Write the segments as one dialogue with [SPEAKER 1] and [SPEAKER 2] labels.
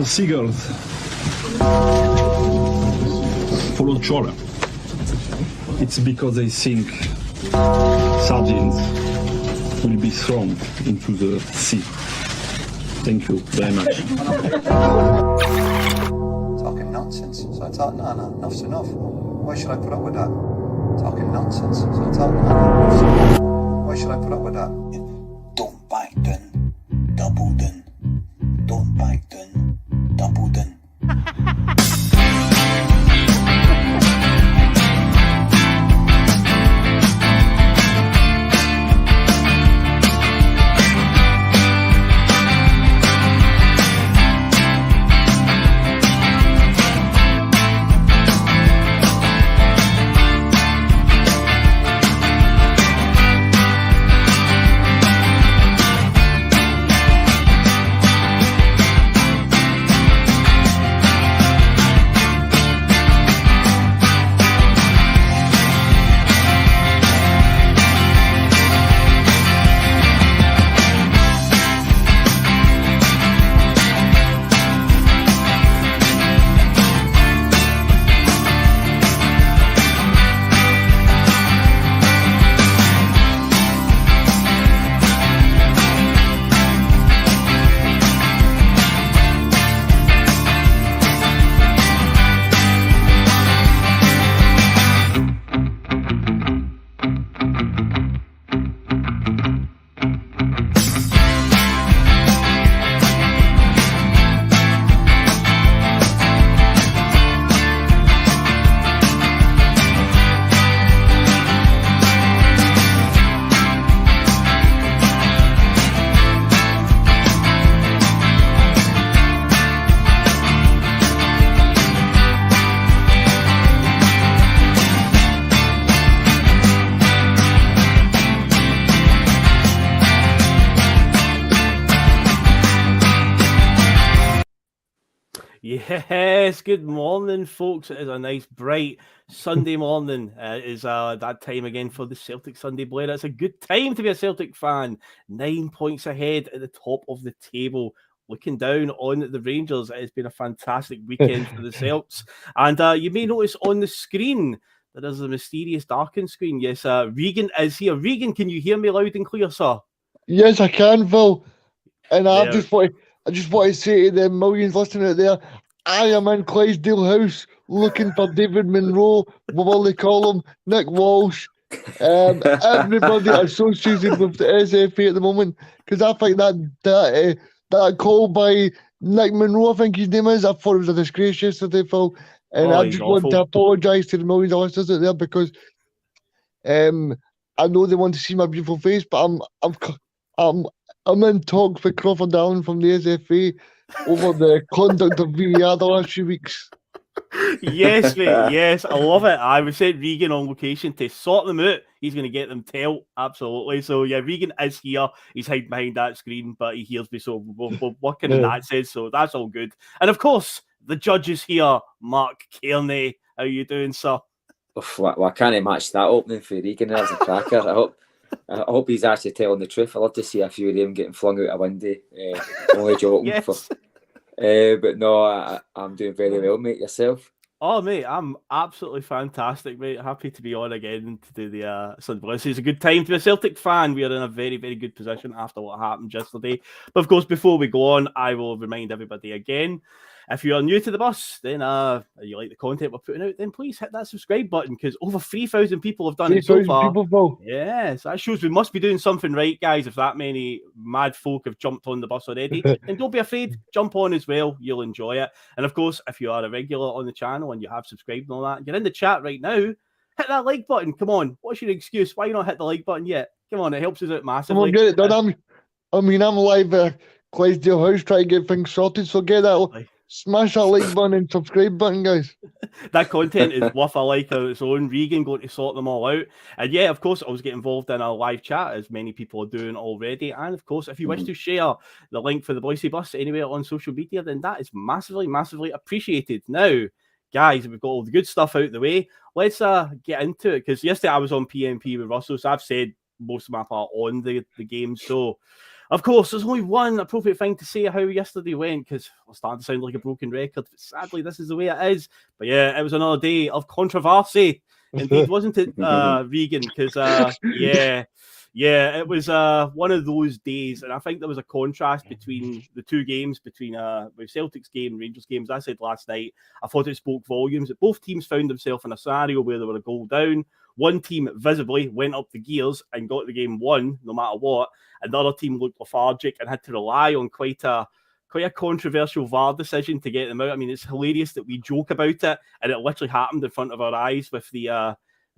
[SPEAKER 1] seagulls follow trawler. It's because they think sardines will be thrown into the sea. Thank you very much.
[SPEAKER 2] Talking nonsense. So I thought, no, enough's enough. Why should I put up with that? Talking nonsense. So I thought, no, enough's enough. Why should I put up with that? Don't back down, double down. Don't back down, double down.
[SPEAKER 3] Yes, good morning, folks. It is a nice, bright Sunday morning. It is that time again for the Celtic Sunday Blether. It's a good time to be a Celtic fan. 9 points ahead at the top of the table. Looking down on the Rangers, it has been a fantastic weekend for the Celts. And you may notice on the screen, there is a mysterious darkened screen. Yes, Regan is here. Regan, can you hear me loud and clear, sir?
[SPEAKER 4] Yes, I can, Phil. And I just want to say to the millions listening out there, I am in Clydesdale House looking for David Monroe, what will they call him, Nick Walsh, everybody associated with the SFA at the moment, because I think that call by Nick Monroe, I think his name is, I thought it was a disgrace yesterday, Phil, and I just want to apologise to the millions of listeners out there, because I know they want to see my beautiful face, but I'm in talks with Crawford Allen from the SFA over the conduct of VAR the last few weeks.
[SPEAKER 3] Yes, mate. Yes, I love it. I would send Regan on location to sort them out. He's going to get them dealt. Absolutely. So, yeah, Regan is here. He's hiding behind that screen, but he hears me. So, we're working in that sense. So, that's all good. And, of course, the judge is here. Mark Kearney. How are you doing, sir?
[SPEAKER 5] Well, I can't match that opening for Regan as a cracker. I hope he's actually telling the truth. I'd love to see a few of them getting flung out a window. Only joking.
[SPEAKER 3] Yes.
[SPEAKER 5] But no, I'm doing very well, mate. Yourself?
[SPEAKER 3] Oh, mate, I'm absolutely fantastic, mate. Happy to be on again to do the Sunday Blether. It's a good time to be a Celtic fan. We are in a very, very good position after what happened yesterday. But, of course, before we go on, I will remind everybody again, if you are new to the bus, then you like the content we're putting out, then please hit that subscribe button, because over 3,000 people have done it so far. Yes, that shows we must be doing something right, guys. If that many mad folk have jumped on the bus already, then don't be afraid. Jump on as well. You'll enjoy it. And, of course, if you are a regular on the channel and you have subscribed and all that, you're in the chat right now, hit that like button. Come on. What's your excuse? Why not hit the like button yet? Come on, it helps us out massively.
[SPEAKER 4] Come on, get it done. I'm live at Clydesdale House trying to get things sorted, so get that. Smash that like button and subscribe button, guys.
[SPEAKER 3] That content is worth a like on its own. Regan going to sort them all out. And yeah, of course, always get involved in our live chat, as many people are doing already. And of course, if you wish to share the link for the Bhoycie Bus anywhere on social media, then that is massively, massively appreciated. Now, guys, we've got all the good stuff out the way. Let's get into it, because yesterday I was on PMP with Russell, so I've said most of my part on the game. So Of course, there's only one appropriate thing to say how yesterday went, because I'm starting to sound like a broken record, but sadly, this is the way it is. But yeah, it was another day of Contro-VARsy. Indeed, wasn't it, Regan? Because, it was one of those days, and I think there was a contrast between the two games, between with Celtic's game and Rangers' games. As I said last night, I thought it spoke volumes that both teams found themselves in a scenario where they were a goal down. One team visibly went up the gears and got the game won, no matter what. And the other team looked lethargic and had to rely on quite a controversial VAR decision to get them out. I mean, it's hilarious that we joke about it, and it literally happened in front of our eyes with the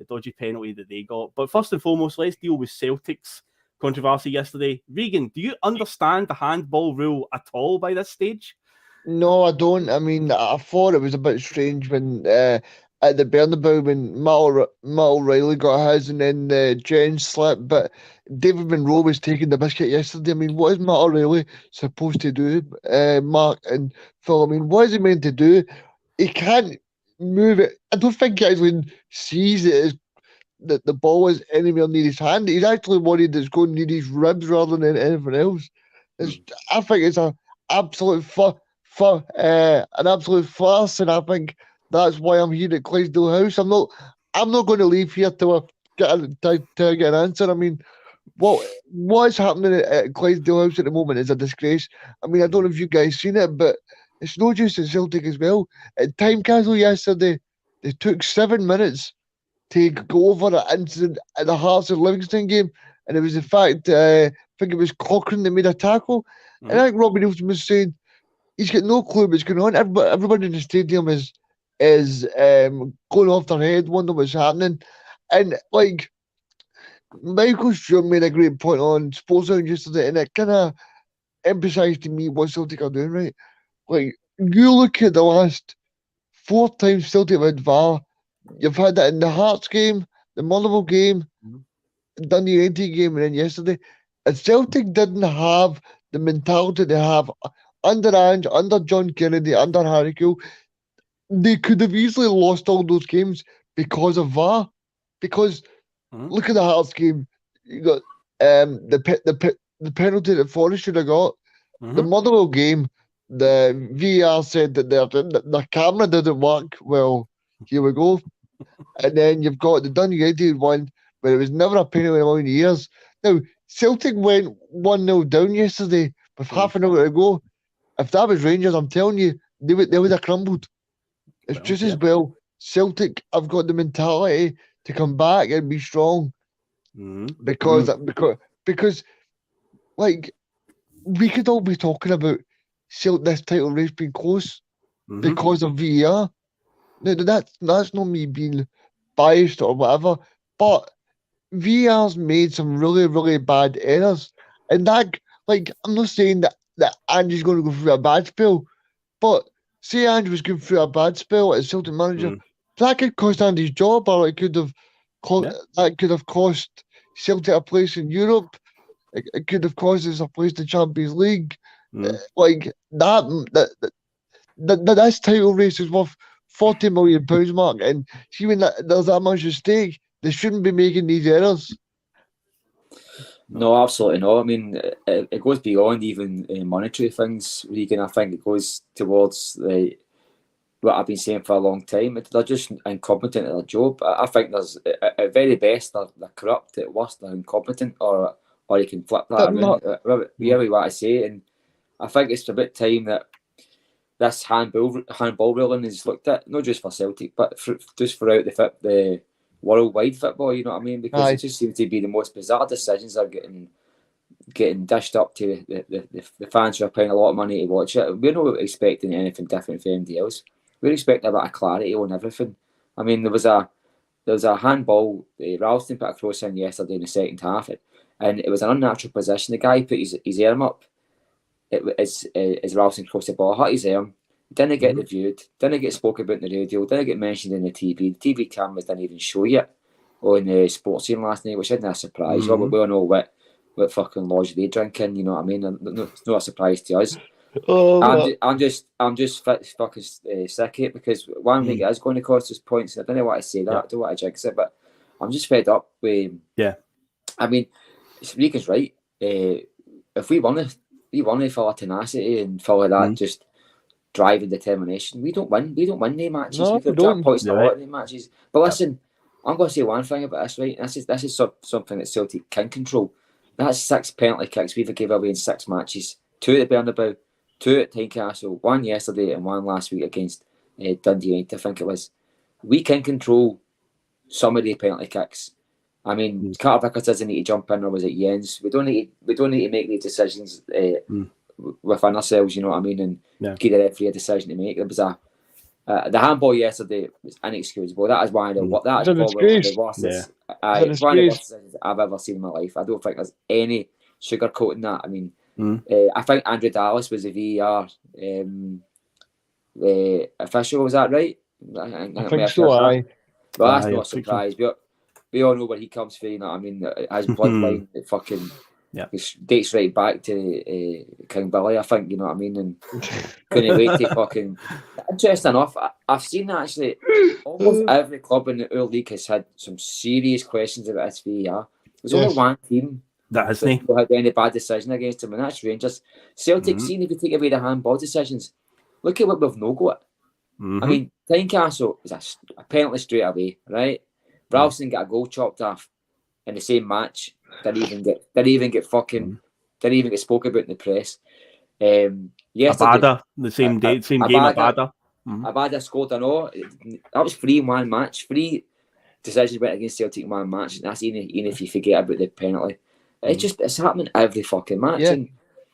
[SPEAKER 3] dodgy penalty that they got. But first and foremost, let's deal with Celtic's controversy yesterday. Regan, do you understand the handball rule at all by this stage?
[SPEAKER 4] No, I don't. I mean, I thought it was a bit strange when at the Bernabeu when Matt O'Reilly got his and then Jen slipped, but David Monroe was taking the biscuit yesterday. I mean, what is Matt O'Reilly supposed to do, Mark and Phil? I mean, what is he meant to do? He can't move it. I don't think he actually sees it that the ball is anywhere near his hand. He's actually worried it's going near his ribs rather than anything else. I think it's an absolute an absolute farce, and I think that's why I'm here at Clydesdale House. I'm not going to leave here till I get an answer. I mean, what's happening at Clydesdale House at the moment is a disgrace. I mean, I don't know if you guys seen it, but it's not just at Celtic as well. At Time Castle yesterday, they took 7 minutes to go over an incident at the Hearts of Livingston game, and it was the fact I think it was Cochrane that made a tackle, and I think Robbie Nielsen was saying he's got no clue what's going on. Everybody in the stadium is going off their head, wondering what's happening. And like Michael Stewart made a great point on Sportsound yesterday, and it kind of emphasised to me what Celtic are doing right. Like, you look at the last 4 times Celtic had VAR. You've had that in the Hearts game, the Motherwell game, Dundee United game, and then yesterday. And Celtic didn't have the mentality they have under Ange, under John Kennedy, under Harry Kewell. They could have easily lost all those games because of VAR. Because look at the Hearts game. You got the penalty that Forrest should have got. The Motherwell game, the VAR said that the camera didn't work. Well, here we go. And then you've got the Dundee United one, where it was never a penalty in a million years. Now, Celtic went 1-0 down yesterday with half an hour to go. If that was Rangers, I'm telling you, they would have crumbled. It's just as well Celtic have got the mentality to come back and be strong. Because like, we could all be talking about this title race being close because of VAR. Now, that's not me being biased or whatever, but VAR's made some really, really bad errors. And that, like, I'm not saying that Andy's going to go through a bad spell, but say Andy was going through a bad spell as Celtic manager, that could cost Andy's job, or it could have cost Celtic a place in Europe. It could have cost us a place in the Champions League. Like that this title race is worth £40 million, Mark, and see when there's that much at stake, they shouldn't be making these errors.
[SPEAKER 5] No, absolutely not. I mean, it goes beyond even monetary things, Regan. I think it goes towards what I've been saying for a long time. They're just incompetent at their job. I think there's, at very best, they're corrupt. At worst, they're incompetent, or you can flip that around. Really what I say. And I think it's about time that this handball ruling is looked at, not just for Celtic, but just throughout the worldwide football, you know what I mean? Because it just seems to be the most bizarre decisions are getting dished up to the fans who are paying a lot of money to watch it. We're not expecting anything different from anybody else. We're expecting a bit of clarity on everything. I mean, there was a handball, Ralston put a cross in yesterday in the second half, and it was an unnatural position. The guy put his arm up. As Ralston crossed the ball, hit his arm, didn't get reviewed, didn't get spoken about in the radio, didn't get mentioned in the TV. The TV cameras didn't even show it on the sports scene last night, which isn't a surprise. We all know what fucking lodge they drinking, you know what I mean? It's not a surprise to us. I'm just fucking sick of it, because one thing it is going to cost us points. I don't know what to say that, I don't want to jinx it, but I'm just fed up with. I mean, Regan's right. if we want to full of tenacity and full of that just drive and determination, we don't win the matches.
[SPEAKER 4] No,
[SPEAKER 5] we could
[SPEAKER 4] we don't.
[SPEAKER 5] drop points in a
[SPEAKER 3] You're
[SPEAKER 5] lot of the matches. But listen, I'm going to say one thing about this, right? This is something that Celtic can control. That's 6 penalty kicks we've gave away in 6 matches. 2 at the Bernabeu, 2 at Tynecastle, 1 yesterday and 1 last week against Dundee United, I think it was. We can control some of the penalty kicks. I mean, Carter Vickers doesn't need to jump in, or was it Jens? We don't need to make these decisions within ourselves, you know what I mean, and give the referee a decision to make. There was the handball yesterday was inexcusable. That is one of the worst decisions I've ever seen in my life. I don't think there's any sugarcoating that. I mean, I think Andrew Dallas was the VAR official. Was that right?
[SPEAKER 4] I think so. Aye.
[SPEAKER 5] Well, that's not a surprise. We all know where he comes from. You know what I mean? His bloodline, it fucking dates right back to King Billy, I think. You know what I mean? And couldn't wait to fucking. Interesting enough, I've seen that actually. Almost every club in our league has had some serious questions about this VAR. There's only one team
[SPEAKER 3] that hasn't
[SPEAKER 5] had any bad decision against him, and that's Rangers. Celtic, seen if you take away the handball decisions, look at what we've no got. I mean, Tynecastle is a penalty straight away, right? Ralston got a goal chopped off in the same match. Didn't even get spoken about in the press.
[SPEAKER 3] Abada, the same game, Abada.
[SPEAKER 5] Abada scored an all. That was 3 in 1 match. 3 decisions went against Celtic in 1 match. And that's even if you forget about the penalty. It's happening every fucking match.
[SPEAKER 4] Yeah.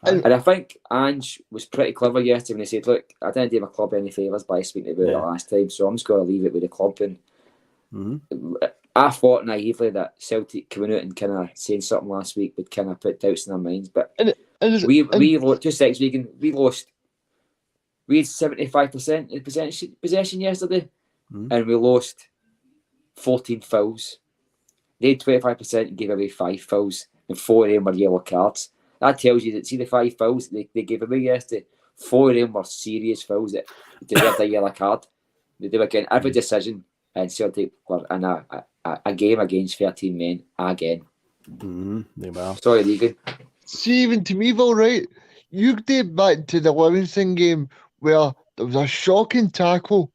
[SPEAKER 5] And I think Ange was pretty clever yesterday when he said, look, I didn't do my club any favours by speaking about it last time, so I'm just going to leave it with the club. And I thought naively that Celtic coming out and kind of saying something last week would kind of put doubts in their minds, but we lost 2 seconds, Regan. We had 75% of possession yesterday, and we lost 14 fouls. They had 25% and gave away 5 fouls, and 4 of them were yellow cards. That tells you that, see the 5 fouls they gave away yesterday, 4 of them were serious fouls that deserved a yellow card. They were getting every decision, and Celtic were in a game against 13 men again.
[SPEAKER 3] They were.
[SPEAKER 5] Sorry, Regan.
[SPEAKER 4] See, even to me, Will, right? You date back to the Livingston game where there was a shocking tackle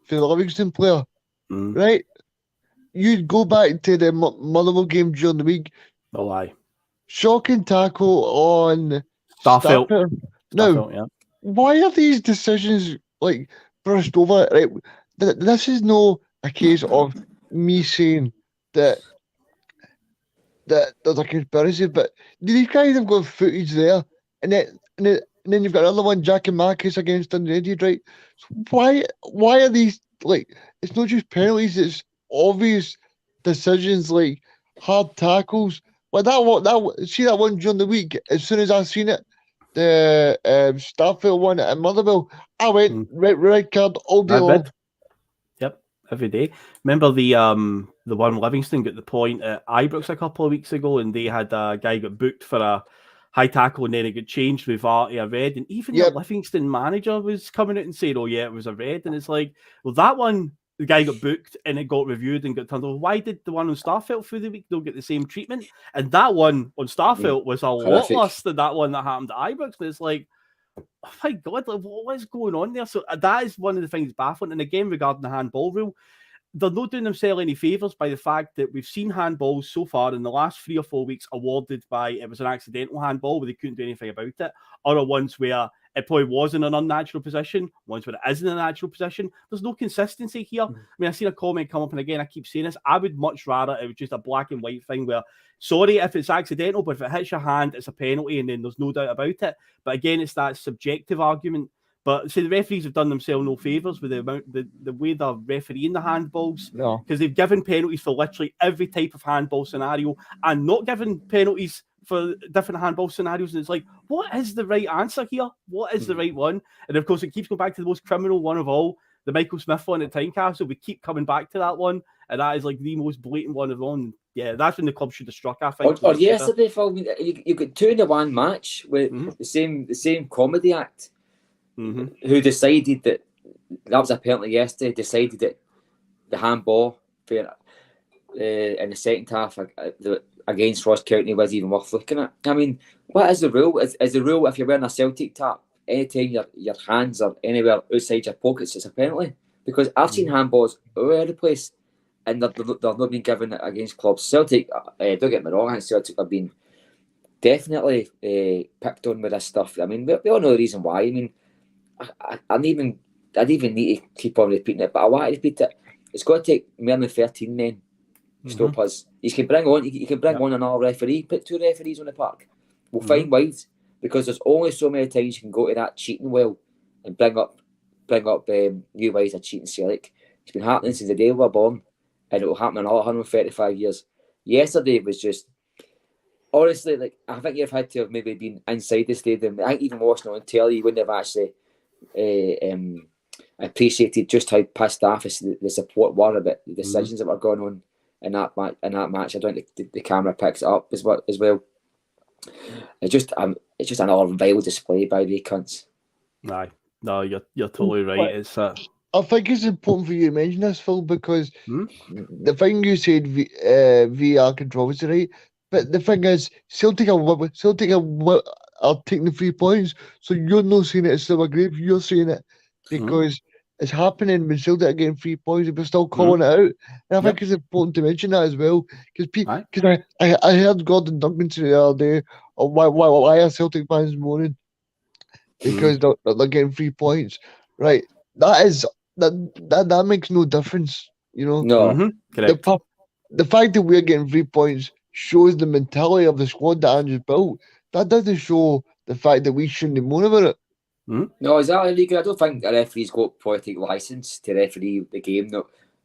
[SPEAKER 4] for the Livingston player, right? You'd go back to the Motherwell game during the week.
[SPEAKER 3] Oh, aye.
[SPEAKER 4] Shocking tackle on
[SPEAKER 3] Starfelt.
[SPEAKER 4] Now, why are these decisions like brushed over? Right, this is no a case of me saying that there's a conspiracy, but these guys have got footage there, and then you've got another one, Jack and Marcus against United, right? So why are these like? It's not just penalties; it's obvious decisions like hard tackles. Like see that one during the week. As soon as I seen it, the Starfield one at Motherwell, I went red card all day long.
[SPEAKER 3] Yep, every day. Remember the one Livingston got the point at Ibrox a couple of weeks ago, and they had a guy got booked for a high tackle, and then it got changed with VAR to a red, and even the Livingston manager was coming out and saying, "Oh yeah, it was a red," and it's like, well, that one. The guy got booked and it got reviewed and got turned over. Why did the one on Starfelt through the week don't get the same treatment? And that one on Starfelt was a lot less than that one that happened at Ibrox. And it's like, oh my God, like, what is going on there? So that is one of the things baffling. And again, regarding the handball rule, they're not doing themselves any favours by the fact that we've seen handballs so far in the last 3 or 4 weeks awarded by it was an accidental handball where they couldn't do anything about it. Other ones where it probably was in an unnatural position, ones where it isn't in a natural position. There's no consistency here. I mean, I've seen a comment come up, and again, I keep saying this, I would much rather it was just a black and white thing where, sorry if it's accidental, but if it hits your hand, it's a penalty, and then there's no doubt about it. But again, it's that subjective argument. But see, the referees have done themselves no favours with the way they're refereeing the handballs.
[SPEAKER 4] No.
[SPEAKER 3] Because they've given penalties for literally every type of handball scenario and not given penalties for different handball scenarios. And it's like, what is the right answer here? What is the right one? And of course, it keeps going back to the most criminal one of all, the Michael Smith one at Tynecastle. We keep coming back to that one. And that is like the most blatant one of all. And yeah, that's when the club should have struck, I think.
[SPEAKER 5] Or yesterday, Phil, you got 2 in 1 match with the same comedy act. Who decided that was a penalty yesterday, decided that the handball in the second half, against Ross County was even worth looking at. I mean, what is the rule? Is the rule if you're wearing a Celtic top, anytime your hands are anywhere outside your pockets, it's a penalty? Because I've seen handballs all over the place, and they've not been given it against clubs. Celtic, don't get me wrong, I think Celtic have been definitely picked on with this stuff. I mean, we all know the reason why. I mean, I don't even need to keep on repeating it, but I want to repeat it. It's got to take more than 13 men to stop us. You can bring on another referee, put 2 referees on the park. We'll find ways, because there's only so many times you can go to that cheating well and bring up new ways of cheating Celtic. It's been happening since the day we were born, and it will happen in another 135 years. Yesterday was just, honestly, like, I think you've had to have maybe been inside the stadium. I think even watching on telly, you wouldn't have actually appreciated just how pissed off the support were about the decisions that were going on in that match. I don't think the camera picks it up as well. It's just another vile display by the cunts.
[SPEAKER 3] Aye. No, you're totally right. It's
[SPEAKER 4] I think it's important for you to mention this, Phil, because the thing you said, VR controversy, right? But the thing is, Celtic are taking the 3 points, so you're not saying it as Silver Grave, you're saying it because it's happening when Celtic are getting 3 points, we're still calling it out. And I think it's important to mention that as well, because I heard Gordon Duncan say the other day, why are Celtic fans moaning? Because they're getting 3 points. Right. That makes no difference, you know.
[SPEAKER 5] No.
[SPEAKER 3] Correct.
[SPEAKER 4] The fact that we're getting 3 points shows the mentality of the squad that Andrew's built. That doesn't show the fact that we shouldn't moan about it.
[SPEAKER 5] No, exactly, legal. I don't think a referee's got poetic license to referee the game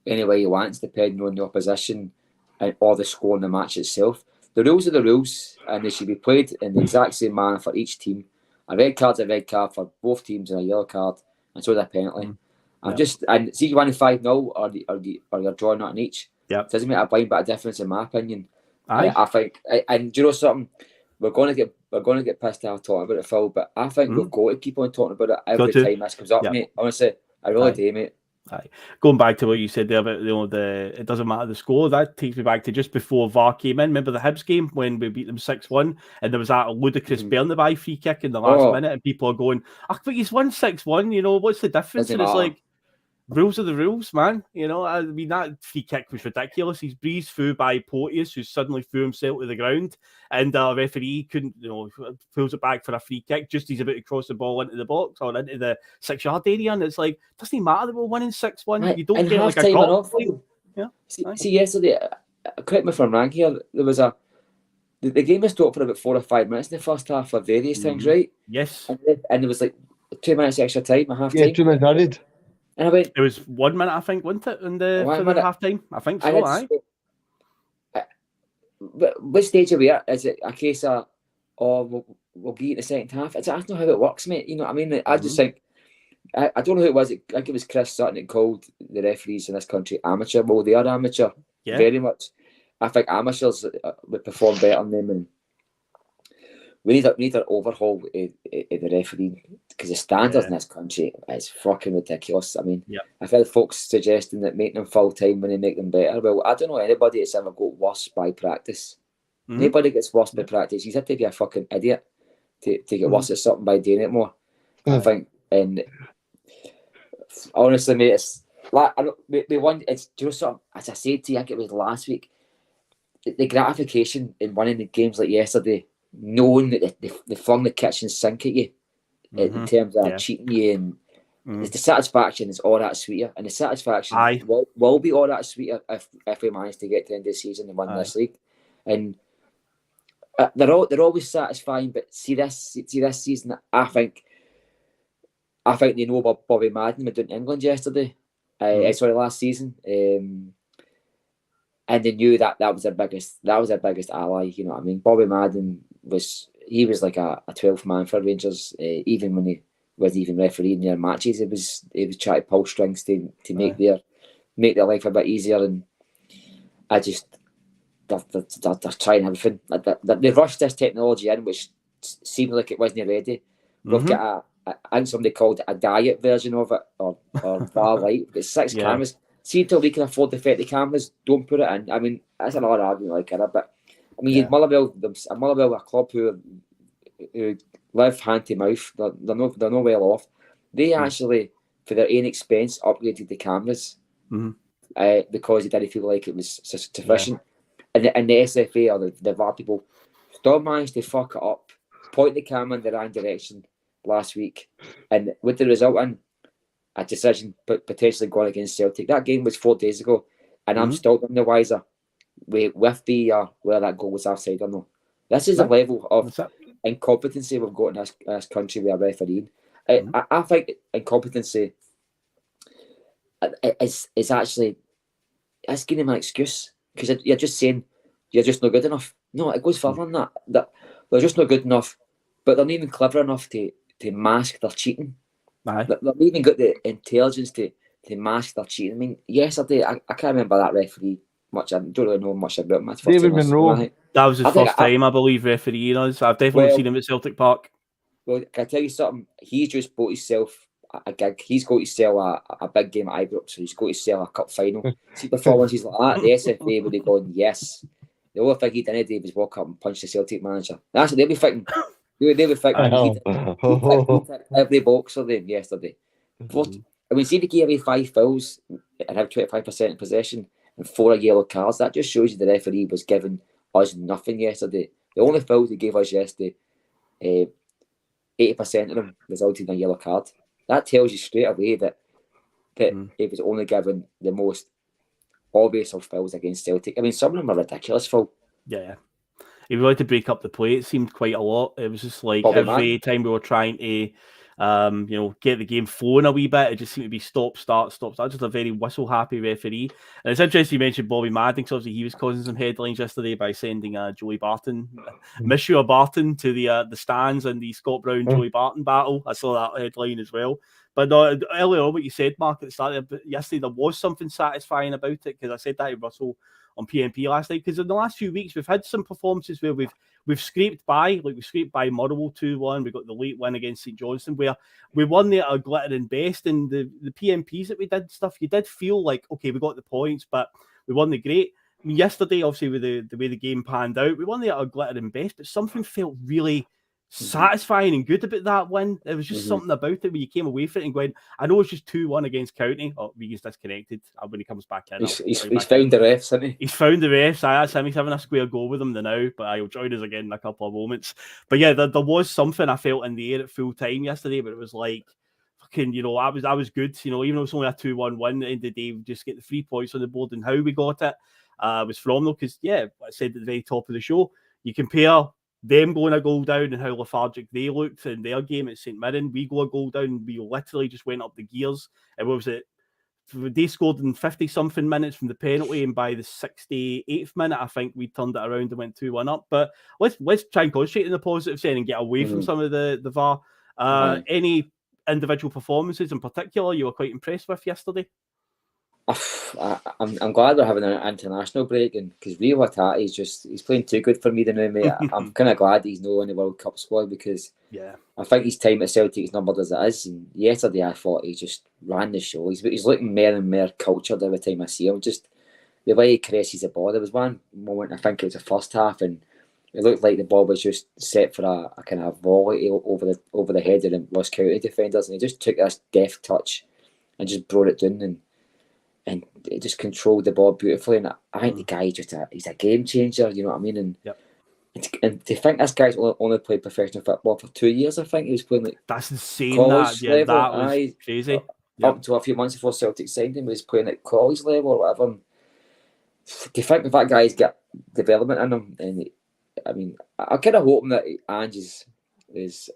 [SPEAKER 5] any way he wants, depending on the opposition or the score in the match itself. The rules are the rules, and they should be played in the exact same manner for each team. A red card's a red card for both teams, and a yellow card, and so the penalty. And see, you win 5-0 or you're drawing not in each. It doesn't make a blind bit of difference in my opinion. I think, and do you know something? We're going to get pissed off talking about it, Phil. But I think we've got to keep on talking about it every time this comes up, mate. Honestly, I really do, mate.
[SPEAKER 3] Going back to what you said there about it doesn't matter the score. That takes me back to just before VAR came in. Remember the Hibs game when we beat them 6-1, and there was that ludicrous Bernabei free kick in the last minute, and people are going, but he's won 6-1. You know, what's the difference? And it's like, rules are the rules, man. You know, I mean, that free kick was ridiculous. He's breezed through by Porteous, who suddenly threw himself to the ground, and the referee couldn't, pulls it back for a free kick just as he's about to cross the ball into the box or into the 6-yard area, and it's like, doesn't matter that we're winning 6-1. You don't get like a goal.
[SPEAKER 5] See, yesterday, correct me if I'm wrong here, there was the game was stopped for about 4 or 5 minutes in the first half for various things, right?
[SPEAKER 3] Yes.
[SPEAKER 5] And there was like 2 minutes extra time at half time.
[SPEAKER 4] Yeah, 2 minutes added.
[SPEAKER 5] And I went,
[SPEAKER 3] it was 1 minute, I think, wasn't it? For the half time, I think so.
[SPEAKER 5] Which stage are we at? Is it a case of, we'll get in the second half? That's not how it works, mate. You know what I mean? I just think, I don't know who it was. I think it was Chris Sutton that called the referees in this country amateur. Well, they are amateur, very much. I think amateurs would perform better than them, and we need an overhaul of the refereeing, because the standards in this country is fucking ridiculous. I mean, I've heard folks suggesting that making them full time when they make them better. Well, I don't know anybody that's ever got worse by practice. Anybody gets worse by practice, you have to be a fucking idiot to get worse at something by doing it more. I think, and honestly, mate, it's like we won. It's just something. As I said to you, I think it was last week. The gratification in winning the games like yesterday, knowing that they flung the kitchen sink at you in terms of cheating you, and the satisfaction is all that sweeter, and the satisfaction will be all that sweeter if we manage to get to the end of the season and win this league. And they're always satisfying, but see this season, I think they know what Bobby Madden was doing in England yesterday. Last season. And they knew that was their biggest ally. You know what I mean? Bobby Madden was like a 12th man for Rangers. Even when he was even refereeing their matches, he was trying to pull strings to make their life a bit easier. And I just they're trying everything. They rushed this technology in, which seemed like it wasn't ready. We've got I think somebody called it a diet version of it, or far light. We've got 6 cameras. See, until we can afford the 30 cameras, don't put it in. I mean, that's another argument like that, but I mean,
[SPEAKER 3] Yeah.
[SPEAKER 5] Motherwell, a club who live hand to mouth. They're no well off. They actually, for their own expense, upgraded the cameras because they didn't feel like it was sufficient. And the SFA or the VAR people still managed to fuck it up, point the camera in the wrong direction last week, and with the result in a decision potentially going against Celtic. That game was 4 days ago, and I'm still none the wiser with the whether that goal was offside or not. This is the level of incompetency we've got in this country with a refereeing. I think incompetency is actually it's giving them an excuse because you're just saying you're just not good enough. No, it goes further than that. That they're just not good enough, but they're not even clever enough to mask their cheating. They've not even got the intelligence to mask their cheating. I mean, yesterday I can't remember that referee much. I don't really know much about him.
[SPEAKER 4] David Monroe.
[SPEAKER 3] That was his first time, I believe, refereeing us. I've definitely seen him at Celtic Park.
[SPEAKER 5] Well, can I tell you something? He just bought himself a gig. He's got to sell a big game at Ibrox, so he's got to sell a cup final. See performances like that, the SFA would have gone, yes. The only thing he didn't do was walk up and punch the Celtic manager. That's what they'll be thinking. They'll be thinking. He ticked every box for them yesterday. I mean, see, they gave away 5 fouls and have 25% in possession and 4 yellow cards. That just shows you the referee was giving us nothing yesterday. The only fouls he gave us yesterday, 80% of them resulted in a yellow card. That tells you straight away that he was only given the most obvious of fouls against Celtic. I mean, some of them are ridiculous, Phil.
[SPEAKER 3] Yeah. He wanted to break up the play. It seemed quite a lot. It was just like every time we were trying to, get the game flowing a wee bit, it just seemed to be stop, start. Just a very whistle-happy referee. And it's interesting you mentioned Bobby Madden, because obviously he was causing some headlines yesterday by sending Joey Barton, Monsieur Barton, to the stands in the Scott Brown-Joey Barton battle. I saw that headline as well. But no, earlier on, what you said, Mark, at the start of yesterday, there was something satisfying about it, because I said that to Russell on PNP last night, because in the last few weeks we've had some performances where we've scraped by, like we scraped by Motherwell 2-1, we got the late win against St Johnstone where we won there at glittering best, and the PNPs that we did stuff, you did feel like, okay, we got the points, but we won the great. I mean, yesterday, obviously, with the way the game panned out, we won there at glittering best, but something felt really satisfying and good about that win. There was just something about it when you came away from it and going, I know it's just 2-1 against County. Oh, Regan's disconnected. When he comes back in,
[SPEAKER 5] he's found the refs, hasn't he?
[SPEAKER 3] He's found the refs. That's him. He's having a square go with them now, but he'll join us again in a couple of moments. But yeah, there was something I felt in the air at full time yesterday, but it was like, fucking, I was good. Even though it's only a 2-1 win, at the end of the day, we just get the 3 points on the board, and how we got it was phenomenal. Because I said at the very top of the show, you compare them going a goal down and how lethargic they looked in their game at St Mirren. We go a goal down and we literally just went up the gears. And what was it? They scored in 50-something minutes from the penalty, and by the 68th minute, I think we turned it around and went 2-1 up. But let's try and concentrate on the positive side and get away from some of the VAR. Any individual performances in particular you were quite impressed with yesterday?
[SPEAKER 5] I'm glad we're having an international break, and because Rio Hatate he's playing too good for me now, mate. I'm kind of glad he's not in the World Cup squad, because I think his time at Celtic is numbered as it is. And yesterday I thought he just ran the show. He's looking more and more cultured every time I see him. Just the way he caresses the ball. There was one moment, I think it was the first half, and it looked like the ball was just set for a kind of volley over the head of the Ross County defenders, and he just took this deft touch and just brought it down, and it just controlled the ball beautifully. And I think the guy he's a game changer, you know what I mean? And and to think this guy's only played professional football for 2 years, I think he was playing like
[SPEAKER 3] that's insane.
[SPEAKER 5] College level,
[SPEAKER 3] that was crazy.
[SPEAKER 5] Up to a few months before Celtic signed him, he was playing at college level or whatever. And to think that guy's got development in him, and I mean, I'm kind of hoping that Ange is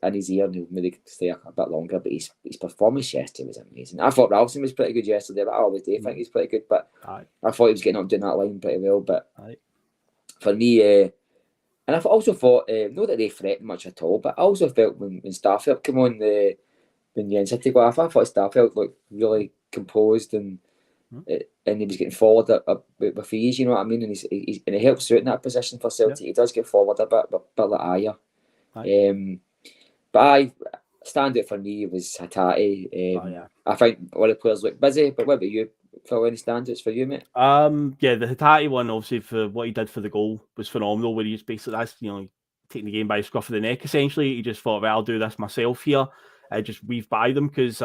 [SPEAKER 5] in his ear and he'll maybe stay a bit longer, but his performance yesterday was amazing. I thought Ralston was pretty good yesterday, but I always do think he's pretty good, but I thought he was getting up doing that line pretty well. But for me, and I also thought, not that they threatened much at all, but I also felt when Starfelt came on, when Yen City got off, I thought Starfelt looked really composed, and he was getting forward with ease, you know what I mean? And he helps out in that position for Celtic. He does get forward a bit like Aya. But standout for me was Hatate. I think all the players looked busy, but what about you? for any standouts for you, mate?
[SPEAKER 3] Yeah, the Hatate one, obviously, for what he did for the goal was phenomenal. Where he just basically, taking the game by the scruff of the neck. Essentially, he just thought, "Well, I'll do this myself here." I just weave by them because,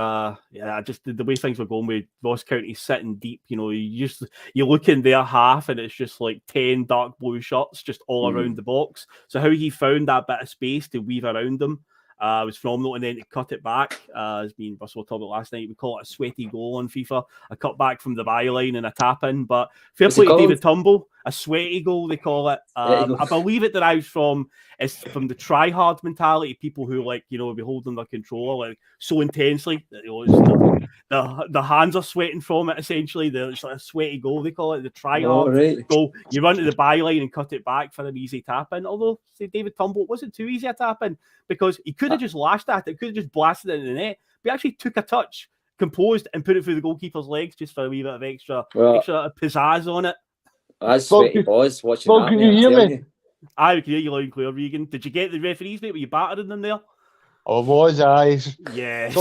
[SPEAKER 3] just the way things were going with Ross County sitting deep. You look in their half and it's just like 10 dark blue shots just all around the box. So how he found that bit of space to weave around them. Was phenomenal, and then to cut it back, as me and Russell were talking about last night, we call it a sweaty goal on FIFA, a cut back from the byline and a tap in. But fair play to David Tumble, a sweaty goal they call it. I believe it derives from the try hard mentality, people who will be holding their controller so intensely that the hands are sweating from it. Essentially, it's like a sweaty goal they call it, the try hard goal. You run to the byline and cut it back for an easy tap in. Although say David Tumble, it wasn't too easy a tap in, because he could have just lashed at it, could have just blasted it in the net, but he actually took a touch, composed, and put it through the goalkeeper's legs just for a wee bit of extra pizzazz on it.
[SPEAKER 5] That's sweaty boys watching that.
[SPEAKER 4] Can you hear me?
[SPEAKER 3] I can hear you loud and clear, Regan. Did you get the referees, mate? Were you battering them there?
[SPEAKER 4] Oh, was I?
[SPEAKER 3] Yes.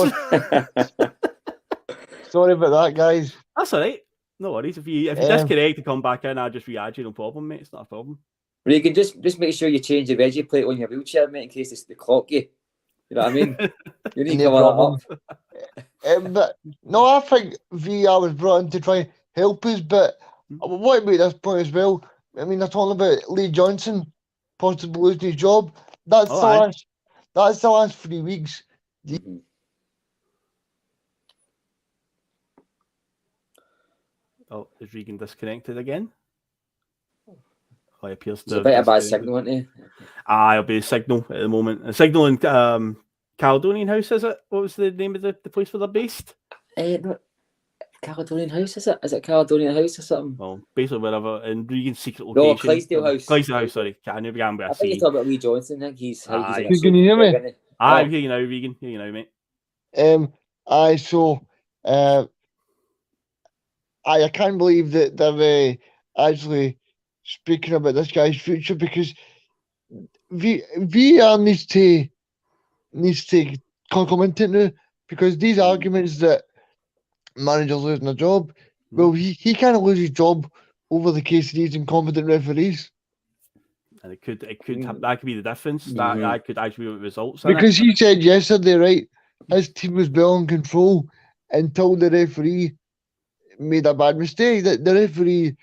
[SPEAKER 4] Sorry about that, guys.
[SPEAKER 3] That's all right. No worries. If you disconnect and come back in, I'll just re-add you. No problem, mate. It's not a problem.
[SPEAKER 5] Regan, just make sure you change the veggie plate on your wheelchair, mate, in case they clock you. You know what I mean? You need to cover that up.
[SPEAKER 4] But no, I think VR was brought in to try and help us, but I want to make this point as well. I mean, they're talking about Lee Johnson possibly losing his job. That's the last 3 weeks.
[SPEAKER 3] Oh, is Regan disconnected again? Oh, it appears
[SPEAKER 5] it's a bit of a bad signal, isn't it?
[SPEAKER 3] It'll be a signal at the moment. A signal in Caledonian House, is it? What was the name of the place where they're based?
[SPEAKER 5] No, Caledonian House, is it? Is it Caledonian House or something?
[SPEAKER 3] Well, basically wherever in Regan's secret location.
[SPEAKER 5] No, Clydesdale House.
[SPEAKER 3] Clydesdale House, sorry. I knew began with a
[SPEAKER 5] I think
[SPEAKER 3] C.
[SPEAKER 5] you're talking about Lee Johnson. I think he's
[SPEAKER 4] can you hear me?
[SPEAKER 3] I hear you now, Regan. Hear you now, mate.
[SPEAKER 4] I can't believe that they're actually speaking about this guy's future, because VR needs to come into it, because these arguments that managers losing a job, well, he can't lose his job over the case of these incompetent referees.
[SPEAKER 3] And that could be the difference. That could actually be what results.
[SPEAKER 4] Because he said yesterday, right, his team was well in control until the referee made a bad mistake. That the referee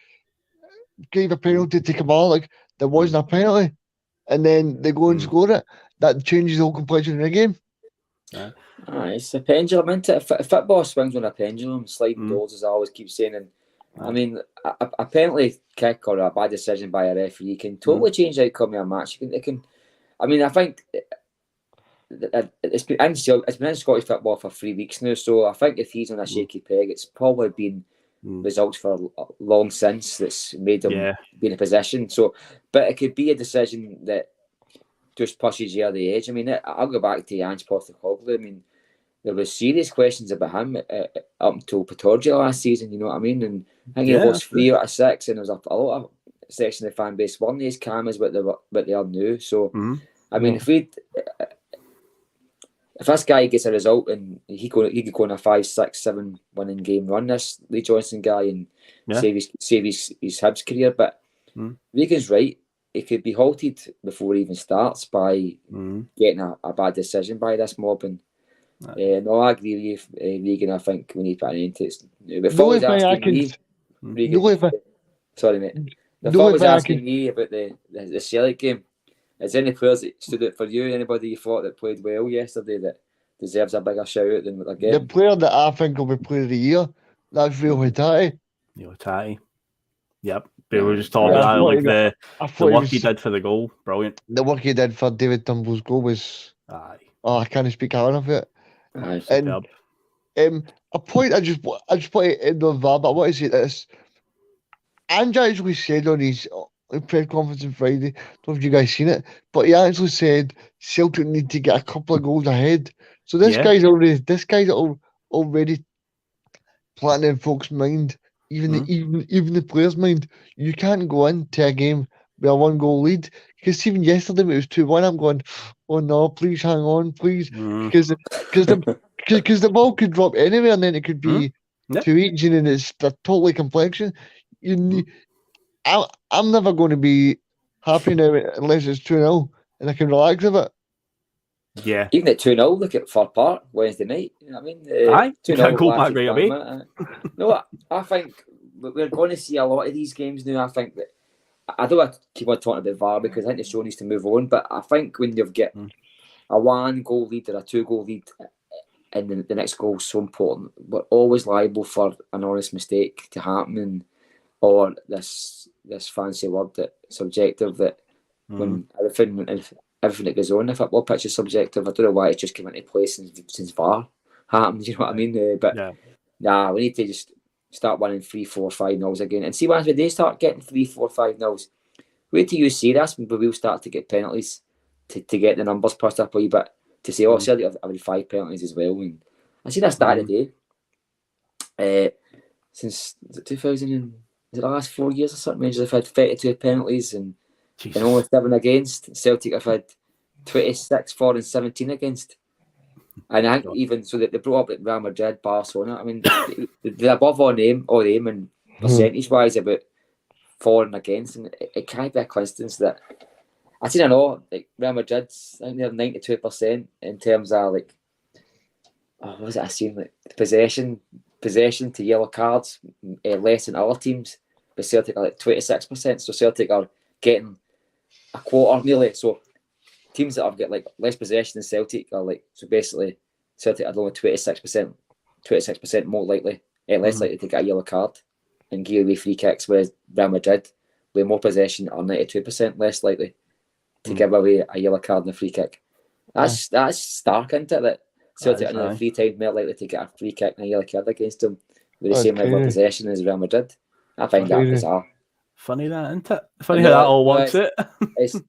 [SPEAKER 4] gave a penalty to Qatar, there wasn't a penalty, and then they go and score it. That changes the whole complexion of the game.
[SPEAKER 5] It's a pendulum, isn't it? Football swings on a pendulum, sliding doors, as I always keep saying. And I mean, a penalty kick or a bad decision by a referee can totally change the outcome of a match. It can. I mean, I think it's been in Scottish football for 3 weeks now. So I think if he's on a shaky peg, it's probably been results for long since that's made him be in a position. So, but it could be a decision that just pushes you over the edge. I mean, I'll go back to Ange Postecoglou. I mean, there was serious questions about him up until Pitorgia last season, you know what I mean? And I think he lost 3 out of 6, and there was a lot of section of the fan base weren't as calm as what they are now. So, I mean, if this guy gets a result and he could go on a 5, 6, 7 winning game run, this Lee Johnson guy, and save his Hibs career. But Regan's right. It could be halted before he even starts by getting a bad decision by this mob. And no, I agree with you, Regan. I think we need to put an end to it. Before was asking me, Regan, sorry, mate. Before was asking me about the Celtic game. Is there any players that stood out for you? Anybody you thought that played well yesterday that deserves a bigger shout out than what they're getting?
[SPEAKER 4] The player that I think will be player of the year, that's Neil Hatate.
[SPEAKER 3] Neil Hatate. Yep. We were just talking about the work he did for the goal. Brilliant.
[SPEAKER 4] The work he did for David Tumble's goal was... I can't speak out of it. And a point I just want to end on that, but I want to say this. Ange actually said on his press conference on Friday, I don't know if you guys seen it, but he actually said Celtic need to get a couple of goals ahead. So this guy's already planting in folks' mind, even the players' mind. You can't go into a game with a 1-goal lead, because even yesterday when it was 2-1, I'm going, oh no, please hang on, please, because the ball could drop anywhere, and then it could be
[SPEAKER 3] Yeah.
[SPEAKER 4] to each, and it's a totally complexion. I'm never going to be happy now unless it's 2-0 and I can relax a bit.
[SPEAKER 3] Yeah.
[SPEAKER 5] Even at 2-0, look at Fir Park Wednesday night. You know what I mean?
[SPEAKER 3] Aye, you
[SPEAKER 5] 2-0
[SPEAKER 3] can't go
[SPEAKER 5] last
[SPEAKER 3] back right
[SPEAKER 5] week,
[SPEAKER 3] away.
[SPEAKER 5] No, I think we're going to see a lot of these games now. I think that I don't want to keep on talking about VAR because I think the show needs to move on. But I think when you've got a 1-goal lead or a 2-goal lead, and the next goal is so important, we're always liable for an honest mistake to happen, or this fancy word that subjective that when everything that goes on the football pitch is subjective. I don't know why it's just come into place since VAR happened. You know what I mean? But nah, we need to just start winning 3, 4, 5-0 again, and see once they start getting 3, 4, 5-0. Wait till you see this, but we'll start to get penalties to get the numbers pushed up a wee bit to say, oh, Celtic have every 5 penalties as well. And I seen a stat today. Since 2000, is it the last 4 years or something? Rangers have had 32 penalties and only 7 against. Celtic have had 26 for and 17 against. And I think even so that they brought up like Real Madrid, Barcelona. I mean, they're above all them and percentage wise about for and against, and it can't be a coincidence that I think I know like Real Madrid's. I think they're 92% in terms of like what was it I seen like possession to yellow cards less than other teams, but Celtic are like 26%. So Celtic are getting a quarter nearly. So teams that have got like less possession than Celtic are like so basically Celtic are only 26% more likely, less likely to get a yellow card and give away free kicks, whereas Real Madrid, with more possession, are 92% less likely to give away a yellow card and a free kick. That's stark, isn't it? That Celtic are nearly 3 times more likely to get a free kick and a yellow card against them with the same level of possession as Real Madrid. I find that bizarre.
[SPEAKER 3] Funny that, isn't it? Funny how that all works.
[SPEAKER 5] It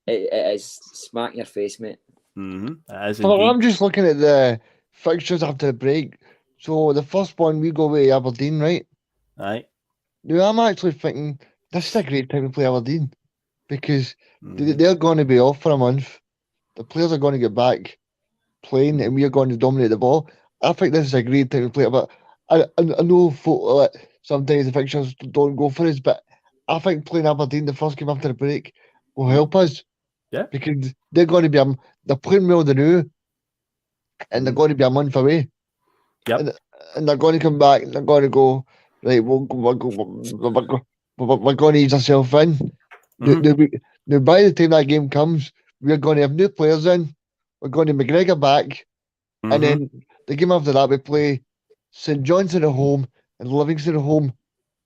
[SPEAKER 5] is smack in your face, mate.
[SPEAKER 4] I'm just looking at the fixtures after the break. So the first one we go away Aberdeen, right?
[SPEAKER 3] Right.
[SPEAKER 4] Now I'm actually thinking this is a great time to play Aberdeen because they're going to be off for a month. The players are going to get back playing, and we are going to dominate the ball. I think this is a great time to play. But I know sometimes the fixtures don't go for us, but I think playing Aberdeen the first game after the break will help us.
[SPEAKER 3] Yeah,
[SPEAKER 4] because they're going to be they're playing well the new, and they're going to be a month away.
[SPEAKER 3] Yep.
[SPEAKER 4] And they're going to come back and they're going to go right. We're going to ease ourselves in. Now, by the time that game comes, we're going to have new players in. We're going to McGregor back, and then the game after that we play St Johnstone at home and Livingston at home,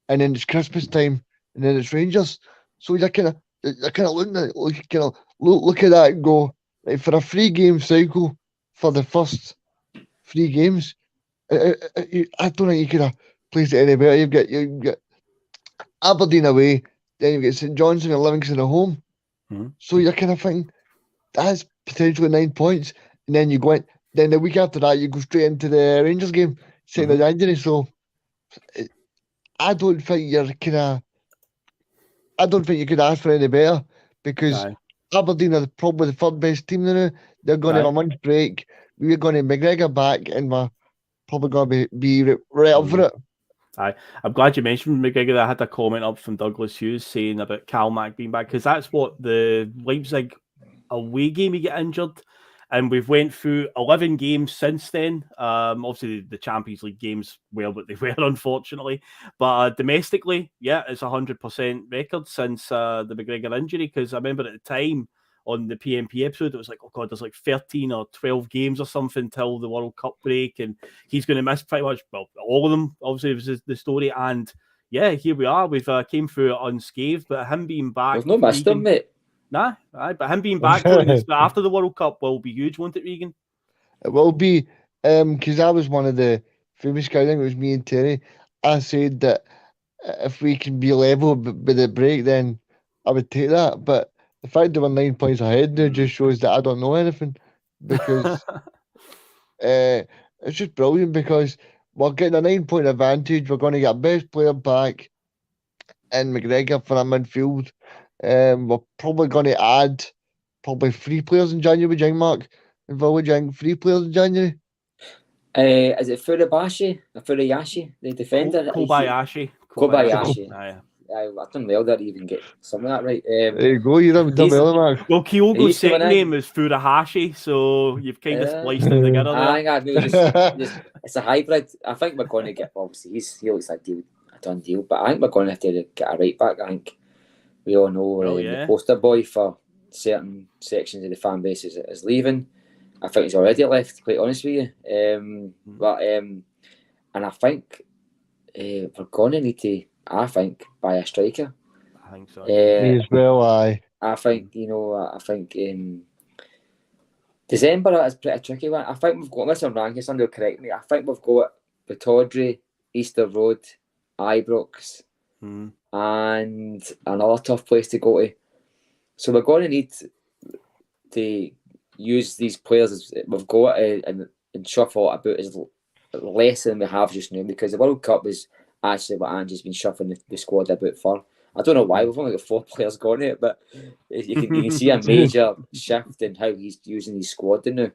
[SPEAKER 4] and then it's Christmas time, and then it's Rangers. So you're kind of looking at look at that and go right, for a 3-game cycle for the first 3 games. I don't think you could have placed it any better. You've got Aberdeen away, then you've got St Johnstone and Livingston at home. So you're kind of thinking that's potentially 9 points, and then you go in. Then the week after that, you go straight into the Rangers game, 2nd of January. So I don't think you could ask for any better because Aberdeen are probably the 3rd best team now. They're going to have a month's break. We're going to McGregor back, and we're probably going to be right up for it.
[SPEAKER 3] I'm glad you mentioned McGregor. I had a comment up from Douglas Hughes saying about Kalmack being back because that's what the Leipzig away game he got injured, and we've went through 11 games since then. Obviously the Champions League games were what they were, unfortunately, but domestically, it's 100% record since the McGregor injury. Because I remember at the time on the PMP episode, it was like, oh god, there's like 13 or 12 games or something till the World Cup break, and he's going to miss pretty much all of them. Obviously, it was the story, and here we are. We've came through it unscathed, but him being back,
[SPEAKER 5] we've not missed him, mate.
[SPEAKER 3] Nah, but him being back after the World Cup will be huge, won't it, Regan?
[SPEAKER 4] It will be, because I was one of the famous guys. I think it was me and Terry. I said that if we can be level with the break, then I would take that. But the fact that we're 9 points ahead now just shows that I don't know anything, because it's just brilliant because we're getting a 9-point advantage. We're going to get a best player back in McGregor for our midfield. We're probably going to add 3 players in January, Mark. And Villa, 3 players in January.
[SPEAKER 5] Is it Furuyashi, the defender?
[SPEAKER 3] Kobayashi.
[SPEAKER 5] Kobayashi. I've done well there to even get some of that right.
[SPEAKER 4] There you go, you've done well, Mark.
[SPEAKER 3] Well, Kyogo's
[SPEAKER 5] He's coming
[SPEAKER 3] second
[SPEAKER 5] in.
[SPEAKER 3] name is Furuhashi, so you've kind of spliced them together
[SPEAKER 5] I
[SPEAKER 3] there.
[SPEAKER 5] think just it's a hybrid. I think we're going to get, obviously, he looks like a done deal, but I think we're going to have to get a right back. I think we all know the poster boy for certain sections of the fan base is leaving. I think he's already left, quite honest with you. And I think we're going to need to, buy a striker.
[SPEAKER 3] I think so.
[SPEAKER 4] Me as well, aye.
[SPEAKER 5] I think, December is pretty tricky one. I think we've got, unless I'm wrong, somebody will correct me, I think we've got Batodry, Easter Road, Ibrox, and another tough place to go to. So we're going to need to use these players as we've got and shuffle about as less than we have just now, because the World Cup is actually what Ange's been shuffling the squad about for. I don't know why we've only got 4 players going it, but you can see a major shift in how he's using his squad now.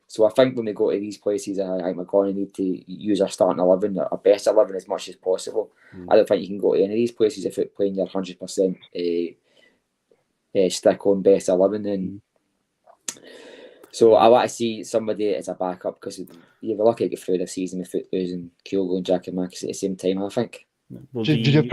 [SPEAKER 5] So I think when we go to these places, I think we're going to need to use our starting 11, our best 11 as much as possible. I don't think you can go to any of these places if you're playing your 100% stick on best 11. And so I want to see somebody as a backup, because you're lucky to get through the season with losing Kyogo and Jackie Marcus at the same time, I think.
[SPEAKER 3] Well,
[SPEAKER 4] Did you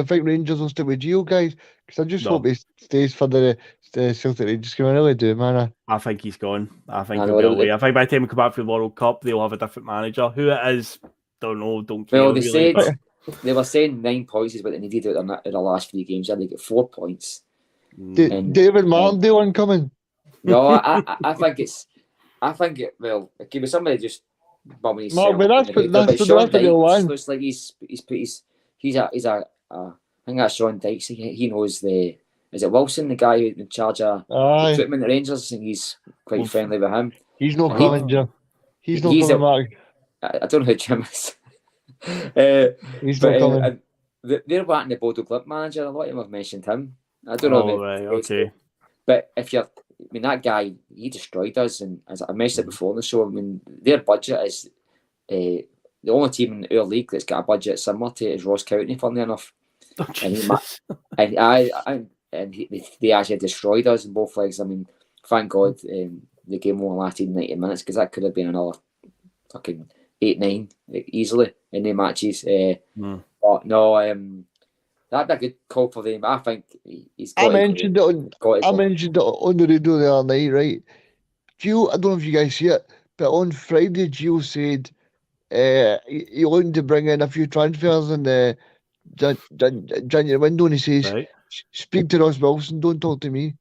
[SPEAKER 4] think Rangers will stick with Gio, guys? Because I just hope he stays for the Celtic Rangers game. I really do, man.
[SPEAKER 3] I think he's gone. I think he'll be away. I think by the time we come back from the World Cup, they'll have a different manager. Who it is, don't know, don't care.
[SPEAKER 5] Well,
[SPEAKER 3] they
[SPEAKER 5] were saying 9 points is what they needed in the last 3 games, and they got 4 points.
[SPEAKER 4] David Martindale incoming.
[SPEAKER 5] No, I think it. Well, it could be somebody just bumming his.
[SPEAKER 4] Mark, but that's the one.
[SPEAKER 5] Looks like he's a. I think that's Sean Dykes. He knows the. Is it Wilson, the guy in charge of recruitment at Rangers? I think he's quite friendly with him.
[SPEAKER 4] He's not coming, Jim. He's not coming, Mark.
[SPEAKER 5] I don't know who Jim is.
[SPEAKER 4] He's not coming.
[SPEAKER 5] They're wanting the Bodo Glimt manager. A lot of them have mentioned him. I don't know.
[SPEAKER 3] Right, okay.
[SPEAKER 5] But that guy, he destroyed us, and as I mentioned it before on the show, I mean, their budget is the only team in our league that's got a budget similar to it is Ross County, funnily enough. And they actually destroyed us in both legs. I mean, thank God the game only lasted 90 minutes, because that could have been another fucking 8-9 easily in the matches. But no, that'd be a good call for them. I think he's got
[SPEAKER 4] I mentioned it on the radio the other night, right? Gio, I don't know if you guys see it, but on Friday, Gio said he wanted to bring in a few transfers in the January window, and he says, speak to Ross Wilson, don't talk to me.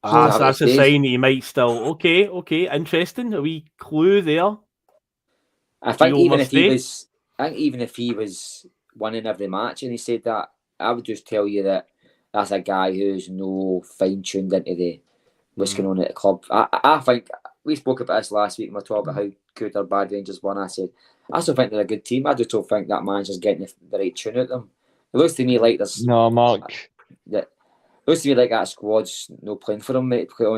[SPEAKER 3] That's a sign he might still. Okay, interesting. A wee clue there.
[SPEAKER 5] I think even if he was winning every match and he said that, I would just tell you that that's a guy who's no fine-tuned into what's going on at the club. I think we spoke about this last week when we talked about how good or bad Rangers won. I said, I still think they're a good team. I just don't think that manager's getting the right tune out of them. It looks to me like there's...
[SPEAKER 4] No, Mark.
[SPEAKER 5] It looks to me like that squad's no playing for him, mate, or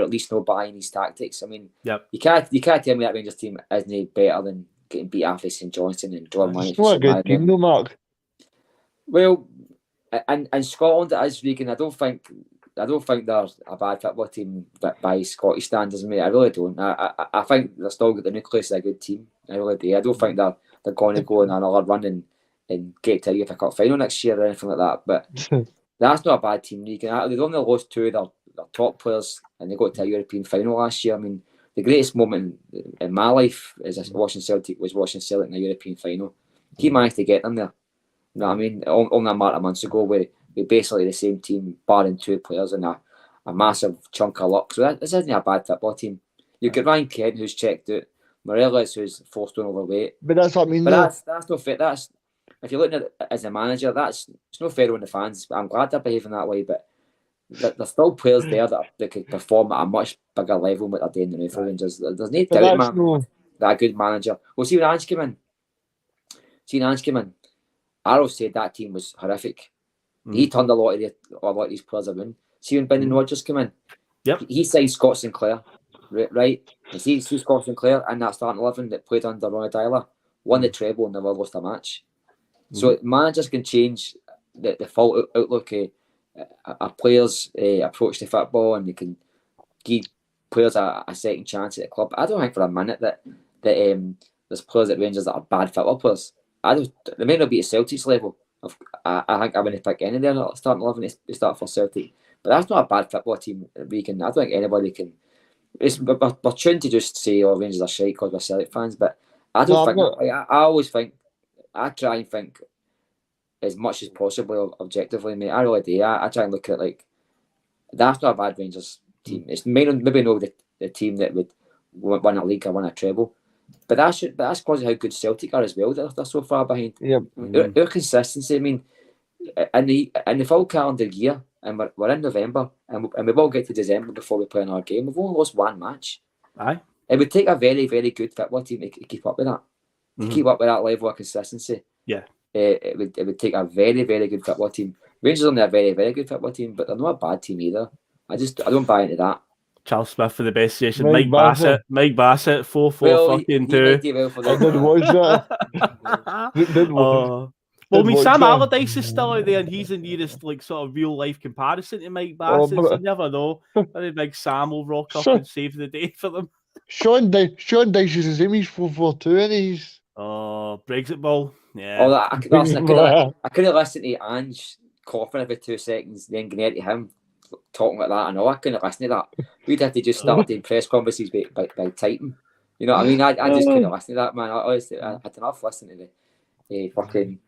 [SPEAKER 5] at least no buying his tactics. I mean, you can't tell me that Rangers team isn't better than getting beat after St Johnstone and drawing money.
[SPEAKER 4] It's not a good team, though, Mark.
[SPEAKER 5] Well, and Scotland, as Regan, I don't think they're a bad football team by Scottish standards, mate. I really don't. I think they're still got the nucleus of a good team. I really do. I don't think they're going to go on another run and get to a UEFA Cup final next year or anything like that. But that's not a bad team, Regan. They've only lost 2 of their top players, and they got to a European final last year. I mean, the greatest moment in my life was watching Celtic in a European final. He managed to get them there. You know what I mean? Only a matter of months ago, we basically the same team, barring 2 players and a massive chunk of luck. So this isn't a bad football team. You've got Ryan Kent, who's checked out, Morelos, who's 4 stone overweight.
[SPEAKER 4] But that's what I mean.
[SPEAKER 5] But that's no fair. That's, if you're looking at it as a manager, it's no fair on the fans. I'm glad they're behaving that way, but there's still players there that could perform at a much bigger level than what they're doing now for Rangers. There's no doubt, man, that a good manager. Well, see when Ange came in, Arrow said that team was horrific. He turned a lot of these players around. See when Brendan Rodgers came in, he signed Scott Sinclair. right? And see Scott Sinclair in that starting 11 that played under Ronnie Dyler, won the treble and never lost a match. So managers can change the default outlook of a player's approach to football, and they can give players a second chance at the club. I don't think for a minute that there's players at Rangers that are bad football players. They may not be at Celtic's level. I think I wouldn't pick any of them starting 11 to start for Celtic. But that's not a bad football team. I don't think anybody can. We're trying to just say, "Oh, Rangers are shite" because we're Celtic fans, but I don't think. I always think. I try and think as much as possible objectively, mate. I really do. I try and look at that's not a bad Rangers team. It's maybe not the team that would win a league or win a treble, but that's because of how good Celtic are as well. They're so far behind.
[SPEAKER 4] Yeah,
[SPEAKER 5] our consistency. I mean, in the full calendar year, and we're in November, and we will get to December before we play another game. We've only lost one match.
[SPEAKER 3] Aye.
[SPEAKER 5] It would take a very, very good football team to keep up with that. To keep up with that level of consistency.
[SPEAKER 3] Yeah.
[SPEAKER 5] It would take a very, very good football team. Rangers are only a very, very good football team, but they're not a bad team either. I don't buy into that.
[SPEAKER 3] Charles Smith for the best session. Mike Bassett, 4-4 fucking 2.
[SPEAKER 5] Well for
[SPEAKER 4] I did watch that.
[SPEAKER 3] Well, I mean, Sam Allardyce is still out there, and he's the nearest sort of real life comparison to Mike Bassett. So you never know. Maybe Big Sam will rock up and save the day for them.
[SPEAKER 4] Sean Dyche is the same. He's 4-4-2, and he's
[SPEAKER 3] Brexit ball. Yeah.
[SPEAKER 5] Oh, I couldn't listen to Ange coughing every 2 seconds, then going to him talking like that. I know I couldn't listen to that. We'd have to just start doing press conferences by typing. You know what I mean? I just couldn't listen to that, man. I had enough listening to the fucking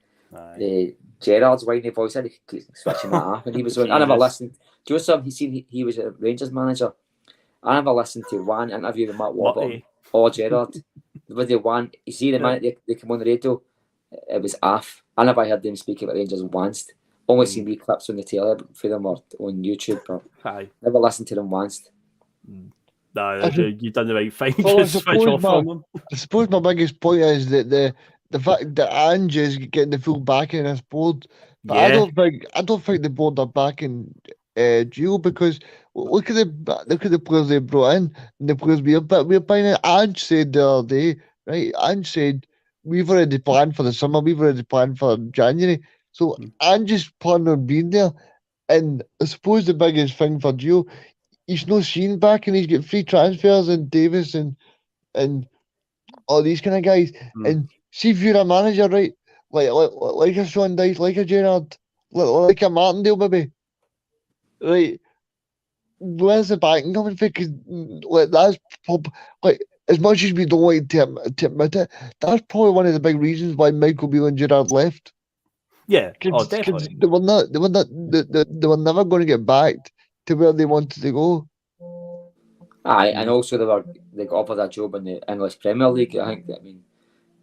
[SPEAKER 5] Gerrard's whiny voice. I had to switch him that off, and he was on. I never listened. Do you know something? He was a Rangers manager. I never listened to one interview with Mark Warburton or Gerrard. With the one, you see the minute they come on the radio, it was off. I never heard them speak about Rangers once. Only seen wee clips on the telly for them or on YouTube. But never listened to them once.
[SPEAKER 3] No, you've done the right thing. Just switch off from them.
[SPEAKER 4] I suppose my biggest point is that the fact that Ange is getting the full backing of his board, but I don't think the board are backing Gio, because look at the players they brought in and the players we're buying in. Ange said the other day, right? Ange said we've already planned for the summer, we've already planned for January. So Ange is planning on being there, and I suppose the biggest thing for Gio, he's no seen back, and he's got free transfers and Davis and all these kind of guys. And see if you're a manager, right? Like a Sean Dyche, like a Gerrard, like a Martindale maybe. Right, where's the backing coming from? Because that's as much as we don't like to admit it, that's probably one of the big reasons why Michael Beale and Gerrard left.
[SPEAKER 3] Yeah, definitely.
[SPEAKER 4] They were never going to get back to where they wanted to go.
[SPEAKER 5] Aye, and also they got offered a job in the English Premier League. I mean,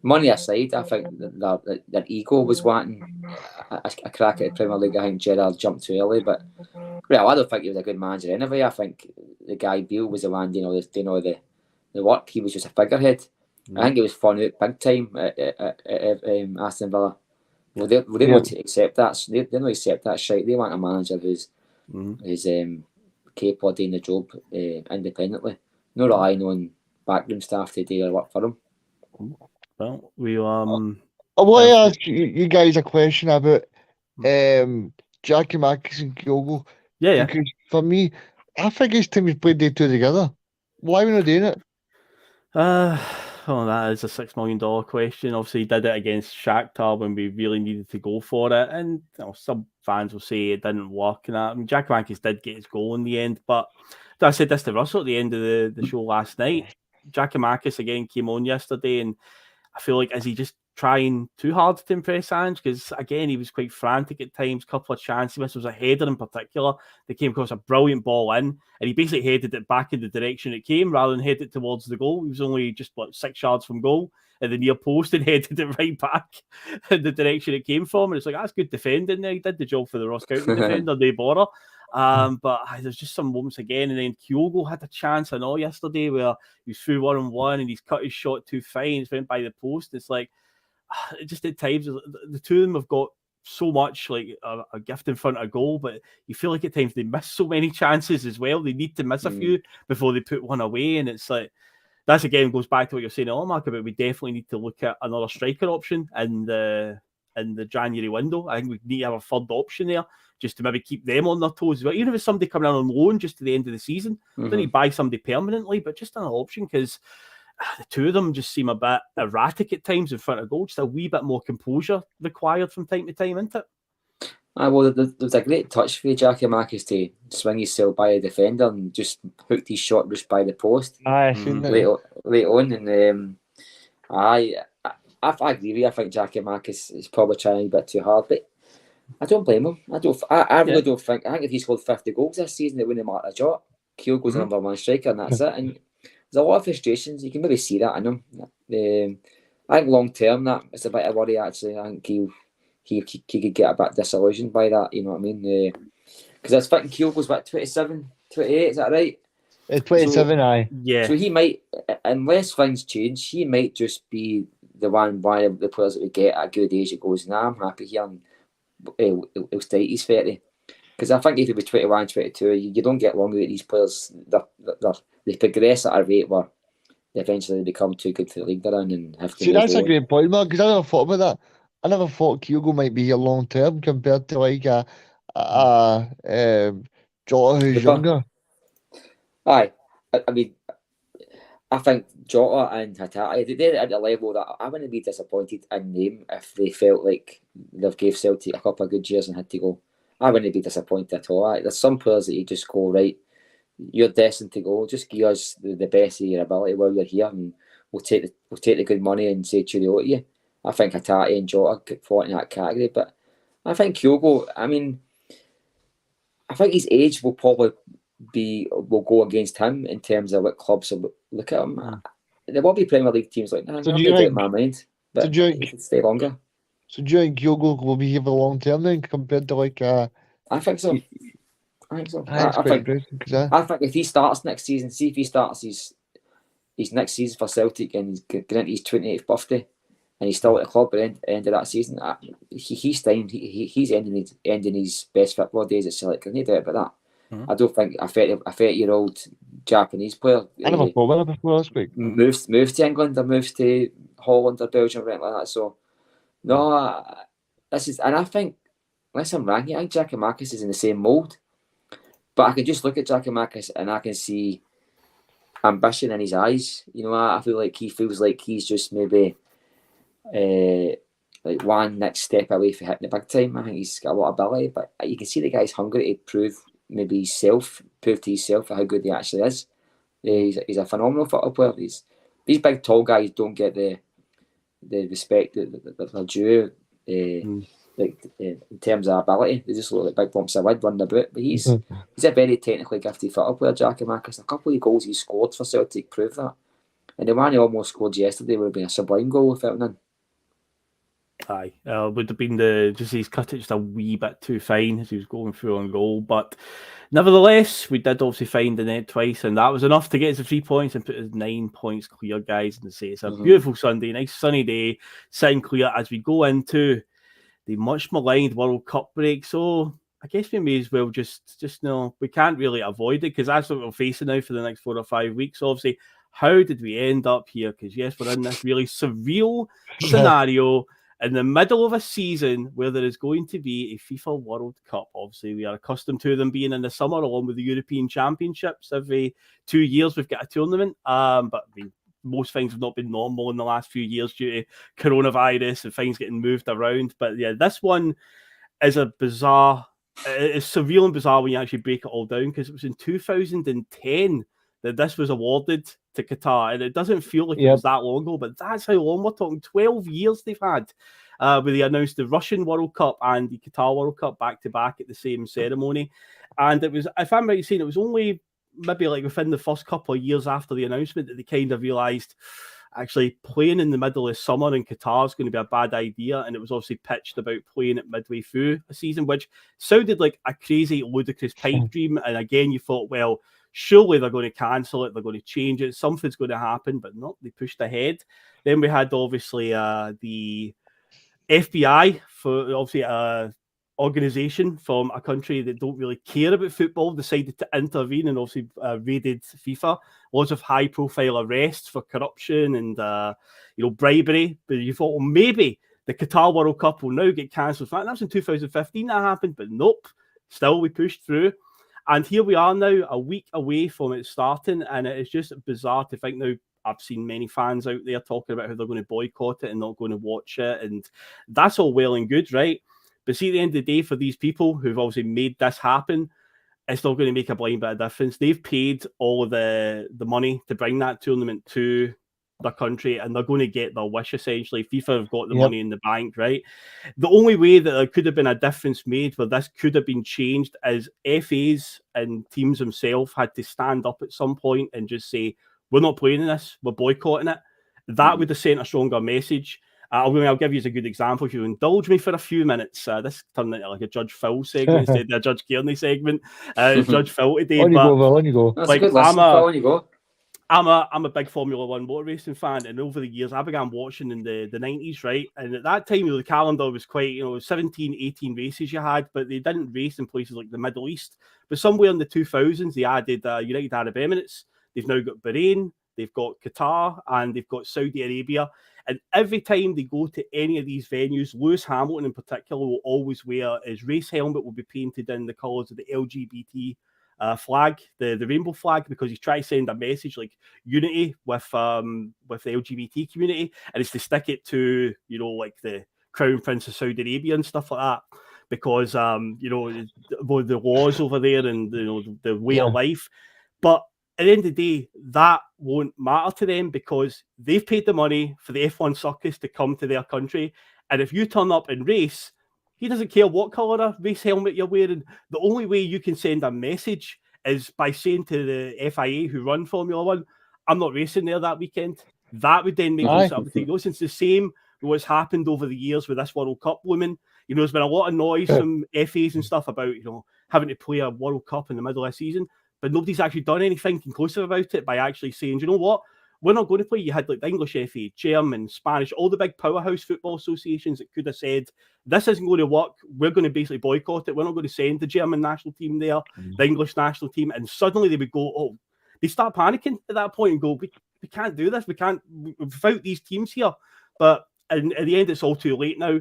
[SPEAKER 5] money aside, I think that their ego was wanting a crack at the Premier League. I think Gerrard jumped too early, but I don't think he was a good manager anyway. I think the guy Beale was the one doing all the work. He was just a figurehead. I think he was falling out big time at Aston Villa. Well, they don't want to accept that. They don't accept that shit. They want a manager who's capable of doing the job independently, not relying on backroom staff to do their work for them.
[SPEAKER 3] Well, we
[SPEAKER 4] I want to ask you guys a question about Jackie Marcus and Kyogo.
[SPEAKER 3] Yeah.
[SPEAKER 4] Because for me, I think it's time we played the two together. Why are we not doing it?
[SPEAKER 3] That is a $6 million question. Obviously, he did it against Shakhtar when we really needed to go for it. And some fans will say it didn't work. And I mean, Jackie Marcus did get his goal in the end. But I said this to Russell at the end of the show last night. Jackie Marcus again came on yesterday, and I feel like, is he just trying too hard to impress Ange? Because again, he was quite frantic at times. Couple of chances he missed. There was a header in particular that came across a brilliant ball in, and he basically headed it back in the direction it came rather than head it towards the goal. He was only just 6 yards from goal at the near post and headed it right back in the direction it came from. And it's like, that's good defending there. He did the job for the Ross County defender, no bother. But there's just some moments again, and then Kyogo had a chance, I know, yesterday where he was through 1-on-1 and he's cut his shot too fine, it's went by the post. It's like, just at times, the two of them have got so much like a gift in front of goal, but you feel like at times they miss so many chances as well. They need to miss a few before they put one away, and it's like that's again goes back to what you're saying, Mark, about we definitely need to look at another striker option in the January window. I think we need to have a third option there just to maybe keep them on their toes as well. Even if it's somebody coming in on loan just to the end of the season, don't need to buy somebody permanently, but just another option because the two of them just seem a bit erratic at times in front of goal. Just a wee bit more composure required from time to time, isn't it?
[SPEAKER 5] Well, there's a great touch for Giakoumakis to swing himself by a defender and just hooked his shot just by the post.
[SPEAKER 4] I seen that.
[SPEAKER 5] Late on, and I agree with you. I think Giakoumakis is probably trying a bit too hard, but I don't blame him. I really don't think. I think if he scored 50 goals this season, it wouldn't matter a jot. Kyogo's the number one striker, and that's it. And there's a lot of frustrations. You can maybe see that in him. I think long term that it's a bit of worry actually. I think he could get a bit disillusioned by that. You know what I mean? Because I was thinking Kyogo's what 27, 28. Is that right?
[SPEAKER 4] 27. Aye.
[SPEAKER 3] Yeah.
[SPEAKER 5] So he might, unless things change, he might just be the one of the players that we get at a good age that goes, nah, I'm happy here, and he'll stay at his 30. Because I think if he was 21, 22, you don't get longer with these players. They progress at a rate where eventually they become too good for the league they're in and have to.
[SPEAKER 4] See, that's a great point, Mark, because I never thought about that. I never thought Kyogo might be here long term compared to like a Jota who's younger.
[SPEAKER 5] Aye, I mean, I think Jota and Hatate, they're at a level that I wouldn't be disappointed in them if they felt like they've gave Celtic a couple of good years and had to go. I wouldn't be disappointed at all. There's some players that you just go, right, you're destined to go. Just give us the best of your ability while you're here, and we'll take the good money and say cheerio to you. I think Hatate and Jota fall in that category, but I think Kyogo, I mean, I think his age will probably will go against him in terms of what clubs will look at him. There will be Premier League teams like that. So do you think, my mind, but he could stay longer.
[SPEAKER 4] So do you think Kyogo will be here for the long term then, compared to like?
[SPEAKER 5] I think so. I think if he starts next season, see if he starts his next season for Celtic and he's getting into his 28th birthday, and he's still at the club at the end of that season, he's ending his best football days at Celtic. There's no doubt about that. I don't think a 30-year-old Japanese player
[SPEAKER 4] I never thought about it before this week.
[SPEAKER 5] moves to England or moves to Holland or Belgium or anything like that. So no, this is, and I think unless I'm wrong, I think Giakoumakis is in the same mould. But I can just look at Giakoumakis and I can see ambition in his eyes. You know, I feel like he feels like he's just maybe like one next step away from hitting the big time. I think he's got a lot of ability, but you can see the guy's hungry to prove to himself how good he actually is. He's a phenomenal football player. These big tall guys don't get the respect that they're due. In terms of ability, they just look like big bumps of wood running about. But he's a very technically gifted football player, Giakoumakis. A couple of the goals he scored for Celtic prove that. And the one he almost scored yesterday would have been a sublime goal if it went in.
[SPEAKER 3] Aye, would have been he's cut it just a wee bit too fine as he was going through on goal, but nevertheless, we did obviously find the net twice, and that was enough to get us the 3 points and put us 9 points clear, guys. And to say it's a beautiful Sunday, nice sunny day, sitting clear as we go into the much maligned World Cup break. So I guess we may as well just know we can't really avoid it because that's what we're facing now for the next 4 or 5 weeks. So obviously, how did we end up here? Because yes, we're in this really surreal scenario in the middle of a season where there is going to be a FIFA World Cup. Obviously, we are accustomed to them being in the summer along with the European Championships. Every 2 years, we've got a tournament. But I mean, most things have not been normal in the last few years due to coronavirus and things getting moved around. But yeah, this one is a bizarre, it's surreal and bizarre when you actually break it all down because it was in 2010 that this was awarded to Qatar, and it doesn't feel like it was that long ago, but that's how long we're talking. 12 years they've had where they announced the Russian World Cup and the Qatar World Cup back to back at the same ceremony. And it was, if I'm right saying, it was only maybe like within the first couple of years after the announcement that they kind of realised actually playing in the middle of summer in Qatar is going to be a bad idea. And it was obviously pitched about playing it midway through a season, which sounded like a crazy, ludicrous pipe dream. And again, you thought, well, surely they're going to cancel it, they're going to change it, something's going to happen, but no, they pushed ahead. Then we had obviously the FBI, for obviously a organisation from a country that don't really care about football, decided to intervene and obviously raided FIFA. Lots of high-profile arrests for corruption and bribery. But you thought, well, maybe the Qatar World Cup will now get cancelled. That was in 2015 that happened, but nope. Still, we pushed through. And here we are now, a week away from it starting, and it is just bizarre to think now. I've seen many fans out there talking about how they're going to boycott it and not going to watch it, and that's all well and good, right? But see, at the end of the day, for these people who've obviously made this happen, it's not going to make a blind bit of difference. They've paid all of the money to bring that tournament to their country, and they're going to get their wish, essentially. FIFA have got the money in the bank, right? The only way that there could have been a difference made where this could have been changed is FAs and teams themselves had to stand up at some point and just say, we're not playing in this, we're boycotting it. That would have sent a stronger message. I'll give you a good example if you indulge me for a few minutes. This turned into like a Judge Phil segment instead of a Judge Kearney segment. Judge Phil today.
[SPEAKER 4] On you go, Will, on you go.
[SPEAKER 5] That's like, a good lesson, Phil, on you go.
[SPEAKER 3] I'm a big Formula One motor racing fan, and over the years I began watching in the 90s, right? And at that time, the calendar was quite, 17, 18 races you had, but they didn't race in places like the Middle East. But somewhere in the 2000s, they added United Arab Emirates. They've now got Bahrain, they've got Qatar, and they've got Saudi Arabia. And every time they go to any of these venues, Lewis Hamilton in particular will always wear his race helmet, will be painted in the colours of the LGBT flag, the rainbow flag, because he's trying to send a message like unity with the LGBT community, and it's to stick it to like the Crown Prince of Saudi Arabia and stuff like that, because the laws over there and the way of life. But at the end of the day, that won't matter to them because they've paid the money for the F1 circus to come to their country, and if you turn up and race, he doesn't care what colour of race helmet you're wearing. The only way you can send a message is by saying to the FIA who run Formula One, I'm not racing there that weekend. That would then make them sort of take notice. It's the same with what's happened over the years with this World Cup looming. There's been a lot of noise from FAs and stuff about, having to play a World Cup in the middle of the season, but nobody's actually done anything conclusive about it by actually saying, you know what? We're not going to play. You had like the English FA, German, Spanish, all the big powerhouse football associations that could have said, this isn't going to work. We're going to basically boycott it. We're not going to send the German national team there, the English national team. And suddenly they would go, they start panicking at that point and go, we can't do this. We can't without these teams here. But at the end, it's all too late now.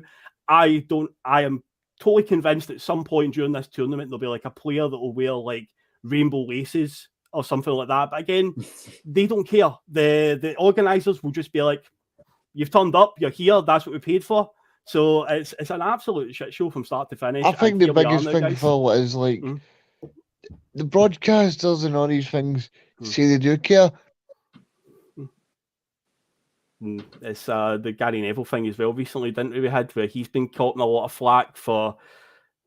[SPEAKER 3] I am totally convinced at some point during this tournament, there'll be like a player that will wear like rainbow laces or something like that. But again, they don't care. The organisers will just be like, you've turned up, you're here, that's what we paid for. So it's an absolute shit show from start to finish.
[SPEAKER 4] I think the biggest thing, Phil, is like the broadcasters and all these things say they do care.
[SPEAKER 3] It's the Gary Neville thing as well recently, didn't we had, where he's been caught in a lot of flack for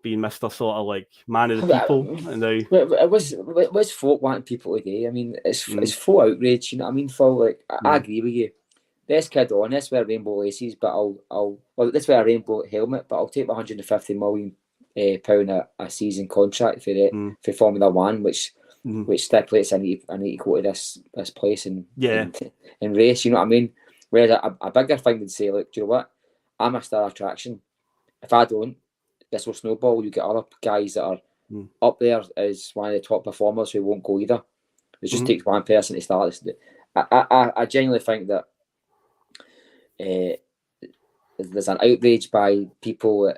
[SPEAKER 3] being Mr. sort of like man of the people. And now
[SPEAKER 5] it was folk wanting people today. I mean, it's full outrage, you know what I mean, Phil? Like, I agree with you. This kid on, let's wear rainbow laces, but let's wear a rainbow helmet, but I'll take the £150 million a season contract for Formula One, which stipulates I need to go to this place and race, you know what I mean? Whereas a bigger thing would say, look, do you know what? I'm a star attraction. If I don't, this will snowball. You get other guys that are up there as one of the top performers who won't go either. It just takes one person to start this. I genuinely think that there's an outrage by people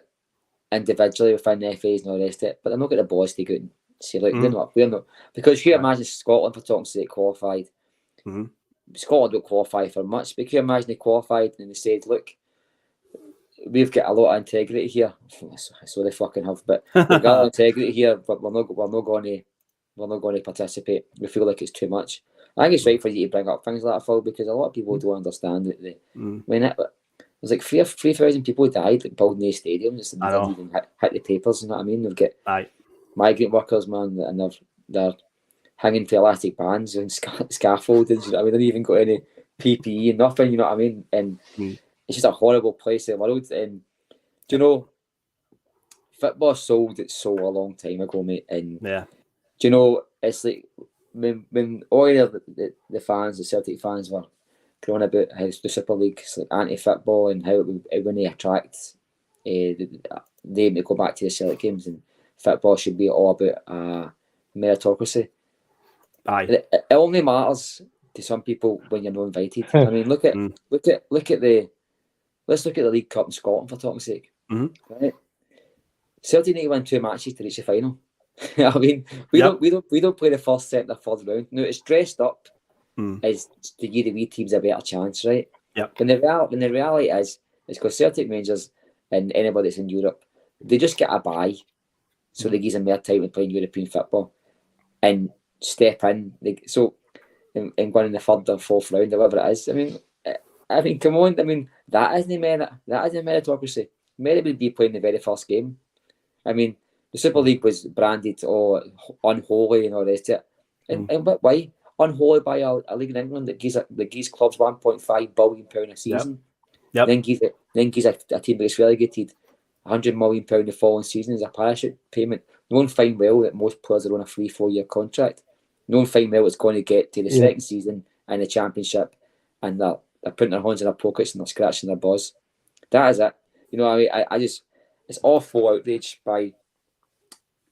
[SPEAKER 5] individually within the FAs and all the rest of it, but they're not getting the boss to go and say, look, we're not. Because you imagine Scotland, for talking sake, qualified. Scotland don't qualify for much, but can you imagine they qualified and they said, look, we've got a lot of integrity here. So they fucking have, but we've got a lot of integrity here, but we're not going to participate. We feel like it's too much. I think it's right for you to bring up things like that, Phil, because a lot of people don't understand it. There's like 3,000 people died like building these stadiums and they didn't even hit the papers, you know what I mean? They've got migrant workers, man, and they're hanging to elastic bands and scaffolding, you know what I mean? They didn't even got any PPE and nothing, you know what I mean? And it's just a horrible place in the world. And do you know, football sold its soul a long time ago, mate. And do you know, it's like when all the fans, the Celtic fans, were grown about how the Super League is like anti-football and how it when they attract them to go back to the Celtic games, and football should be all about meritocracy.
[SPEAKER 3] Aye.
[SPEAKER 5] It only matters to some people when you're not invited. I mean, let's look at the League Cup in Scotland for talk's sake. Right? Celtic need to win 2 matches to reach the final. I mean, we don't play the first set, the third round. No, it's dressed up as to give the wee teams a better chance, right?
[SPEAKER 3] Yep.
[SPEAKER 5] When the reality is, it's because Celtic, Rangers, and anybody that's in Europe, they just get a bye, so they give them more time to play European football and step in. And going in the third or fourth round, or whatever it is. I mean, come on. I mean, that isn't merit. That isn't meritocracy. Merit would be playing the very first game. I mean, the Super League was branded unholy and all the rest of it. And why? Unholy by a league in England that gives clubs £1.5 billion a season.
[SPEAKER 3] Yep.
[SPEAKER 5] Then gives a team that gets relegated £100 million the following season as a parachute payment. Knowing fine well that most players are on a 3-4 year contract. Knowing fine well it's going to get to the second season and the Championship, and they're putting their hands in their pockets and they're scratching their buzz. That is it. You know, I just, it's awful outrage by.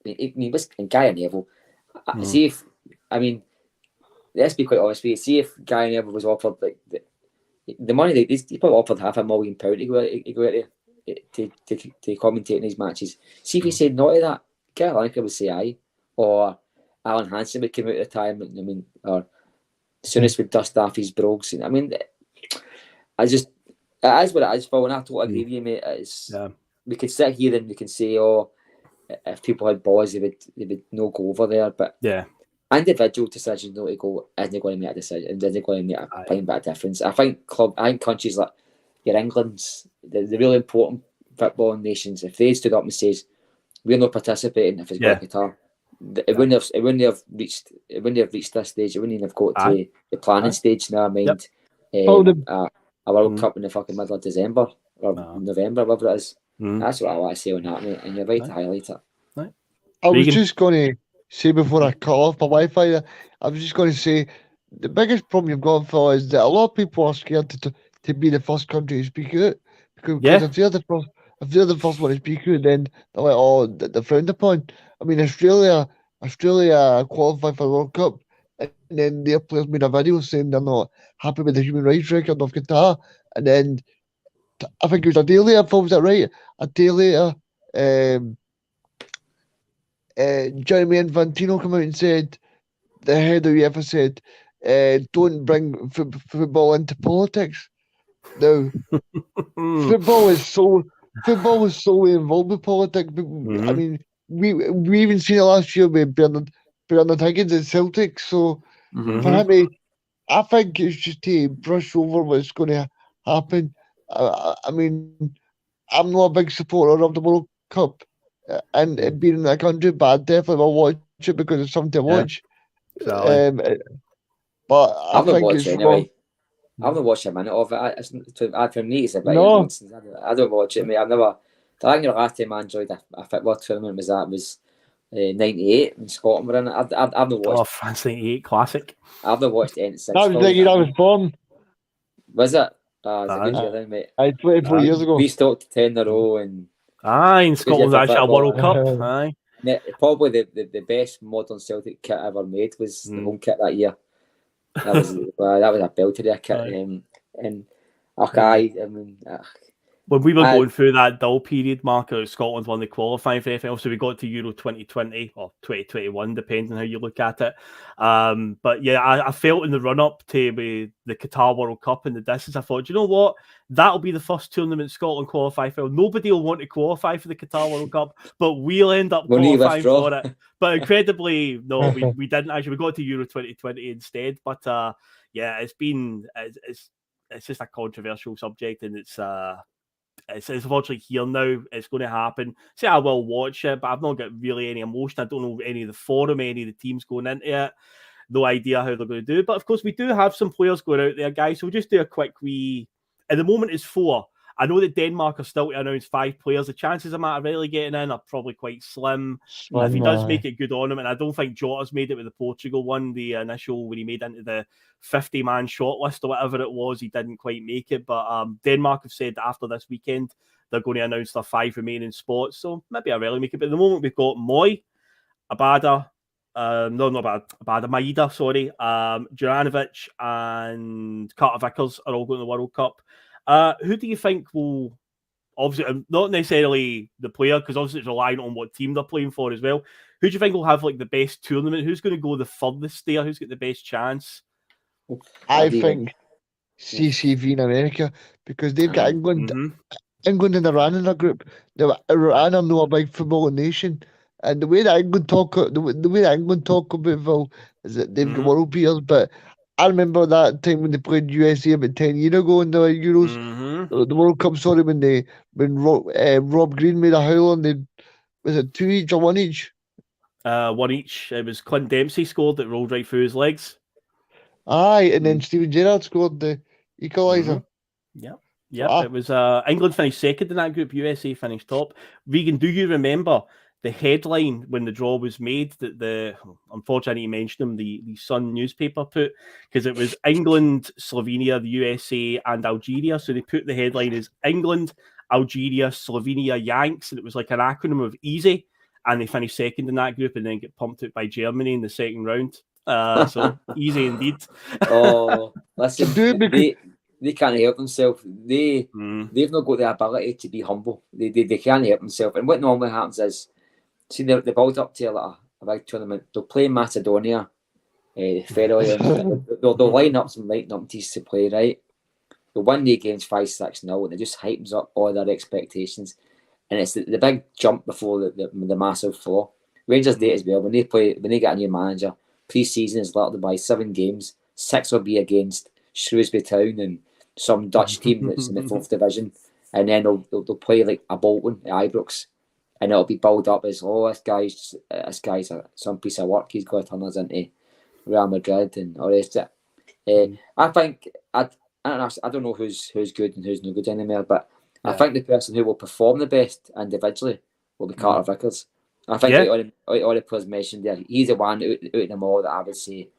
[SPEAKER 5] I mean, and Guy Neville. See if, I mean, let's be quite honest with you. See if Guy Neville was offered like the money he's probably offered £500,000 to go out there to commentate in these matches. See if he said no to that. Gary Lineker would say aye, or Alan Hansen would come out of retirement. I mean, or Souness would dust off his brogues. I mean, it is what it is, Phil, and I totally agree with you, mate. We could sit here and we can say, oh, if people had balls, they would not go over there. But individual decisions not to go isn't going to make a decision, and isn't going to make a tiny bit of difference. I think countries like your England's, the really important football nations, if they stood up and says we're not participating if it's got Qatar, it wouldn't have reached this stage. It wouldn't even have got to the planning stage. Now I mind a World Cup in the fucking middle of December or November, whatever it is. That's what I want to say on that, mate. And you're right to highlight it.
[SPEAKER 3] Right.
[SPEAKER 4] I was just going to say before I cut off my Wi-Fi, I was just going to say the biggest problem you've got, Phil, is that a lot of people are scared to be the first country to speak out, because if they're the first one to speak out, then they're like, oh, they're frowned upon. I mean, Australia qualified for the World Cup, and then their players made a video saying they're not happy with the human rights record of Qatar, and then I think it was a day later, Phil, was that right? A day later, Jeremy Infantino came out and said, the head of UEFA said, don't bring football into politics. Now, football is solely involved with politics. I mean, we even seen it last year with Bernard Higgins at Celtic. So for him, I think it's just to brush over what's going to happen. I mean, I'm not a big supporter of the World Cup and it being in that country, but I definitely will watch it because it's something to watch. But I think it's anyway.
[SPEAKER 5] I've not watched a minute of it. For me, it's a bit nonsense. I don't watch it, mate. I think the last time I enjoyed a football tournament was 98 in Scotland. We're in it. I've not watched.
[SPEAKER 3] Oh, France 98 classic.
[SPEAKER 5] I've not watched it since.
[SPEAKER 4] That was the year I was born.
[SPEAKER 5] Was it? It's a good year then, mate.
[SPEAKER 4] 24 years ago.
[SPEAKER 5] We stopped 10 in a row and.
[SPEAKER 3] In Scotland's actually a World Cup. Aye.
[SPEAKER 5] Probably the best modern Celtic kit ever made was the home kit that year. That was a belter there kit.
[SPEAKER 3] When we were going through that dull period, Marco, Scotland won the qualifying for FNL, so we got to Euro 2020 or 2021, depending on how you look at it. But yeah, I felt in the run-up to the Qatar World Cup and the distance, I thought, you know what? That'll be the first tournament Scotland qualify for. Nobody will want to qualify for the Qatar World Cup, but we'll end up qualifying for it. But incredibly, no, we didn't actually. We got to Euro 2020 instead. But yeah, it's just a controversial subject, and it's unfortunately here now. It's going to happen. Say I will watch it, but I've not got really any emotion. I don't know any of the forum, any of the teams going into it. No idea how they're going to do. But of course, we do have some players going out there, guys. So we'll just do a quick wee. At the moment, it's 4. I know that Denmark are still to announce 5 players. The chances of Matt really getting in are probably quite slim. If he does make it good on him, and I don't think Jota's made it with the Portugal one, the initial when he made into the 50-man shortlist or whatever it was, he didn't quite make it. But Denmark have said that after this weekend, they're going to announce their 5 remaining spots. So maybe I really make it. But at the moment, we've got Moy, Abada, Maeda, sorry, Juranovic and Carter Vickers are all going to the World Cup. Who do you think will, obviously, not necessarily the player, because obviously it's relying on what team they're playing for as well. Who do you think will have like the best tournament? Who's going to go the furthest there? Who's got the best chance?
[SPEAKER 4] I think CCV in America, because they've got England and Iran in their group. Now, Iran are not a big football nation. And the way that England talk about Phil is that they've got world beaters. But I remember that time when they played USA about 10 years ago in the Euros, the World Cup. Sorry, when Rob Green made a howler, and they was it 2 each or 1 each?
[SPEAKER 3] 1 each. It was Clint Dempsey scored that rolled right through his legs.
[SPEAKER 4] Aye, and then Steven Gerrard scored the equaliser.
[SPEAKER 3] Yeah, it was England finished second in that group. USA finished top. Regan, do you remember the headline when the draw was made that unfortunately you mentioned them, the Sun newspaper put, because it was England, Slovenia, the USA, and Algeria. So they put the headline as England, Algeria, Slovenia, Yanks, and it was like an acronym of EASY, and they finished second in that group and then get pumped out by Germany in the second round. So easy indeed.
[SPEAKER 5] Oh, listen, they can't help themselves. They've not got the ability to be humble. They can't help themselves. And what normally happens is, see, they build up to a big tournament. They'll play Macedonia, Faroe. they'll line up some light numpties to play, right? They'll win the games 5-6-0, and it just hypes up all their expectations. And it's the big jump before the massive fall. Rangers do it as well. When they get a new manager, pre-season is limited by 7 games. 6 will be against Shrewsbury Town and some Dutch team that's in the 4th division. And then they'll play like a Bolton at Ibrox. And it'll be built up as, this guy's some piece of work. He's going to turn us into Real Madrid and all the rest of it. I think, I don't know who's good and who's no good anymore, but I think the person who will perform the best individually will be Carter Vickers. I think all the players mentioned there, he's the one out of them all that I would say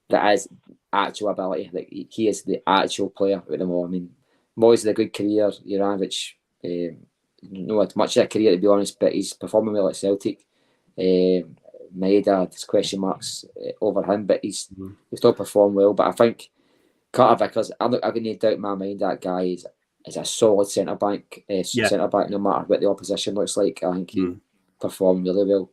[SPEAKER 5] that has actual ability. Like he is the actual player out of them all. I mean, Moyes had a good career. Juranovic, not much of a career to be honest, but he's performing well at Celtic. Maeda, there's question marks over him, but he's still performed well. But I think Carter Vickers, I'm not going to doubt in my mind that guy is a solid centre back. Centre back, no matter what the opposition looks like. I think he performed really well.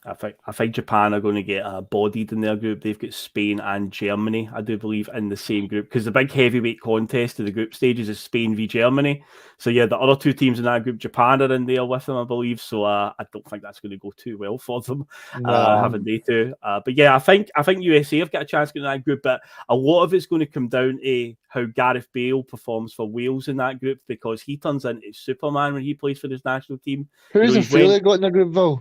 [SPEAKER 3] I think Japan are going to get bodied in their group. They've got Spain and Germany, I do believe, in the same group, because the big heavyweight contest of the group stages is Spain v Germany. So yeah, the other 2 teams in that group, Japan are in there with them, I believe. So I don't think that's going to go too well for them, having they two. But yeah, I think USA have got a chance to get in that group, but a lot of it's going to come down to how Gareth Bale performs for Wales in that group, because he turns into Superman when he plays for his national team.
[SPEAKER 4] Who's Australia got in the group, Phil?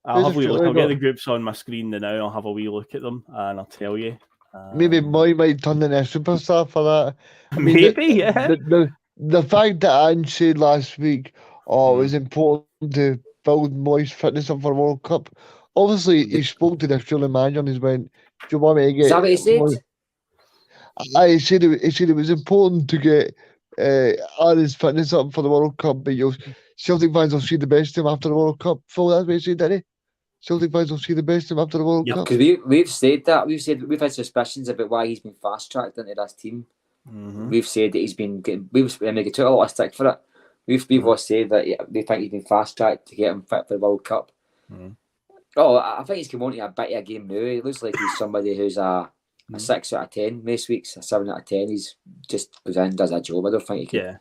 [SPEAKER 3] I'll have a wee look. I'll get the groups on my screen now. I'll have a wee look at them and I'll tell you.
[SPEAKER 4] Maybe Moy might turn into a superstar for that. I mean,
[SPEAKER 3] maybe,
[SPEAKER 4] the fact that Anne said last week, it was important to build Moy's fitness up for the World Cup. Obviously, he spoke to the Australian manager and he went, "Do you want me to get?"
[SPEAKER 5] Is that what he said?
[SPEAKER 4] He said it was important to get Aaron's fitness up for the World Cup, but Celtic fans will see the best of him after the World Cup. Phil, that's what he said, didn't he? Celtic fans will see the best of him after the World Cup.
[SPEAKER 5] Because we've said that. We've had suspicions about why he's been fast-tracked into this team. We've said that he's been getting... we took a lot of stick for it. We've all said that we think he's been fast-tracked to get him fit for the World Cup. I think he's come on to a bit of a game now. He looks like he's somebody who's a 6 out of 10 most weeks, a 7 out of 10. He's just goes in and does a job. I don't think he can...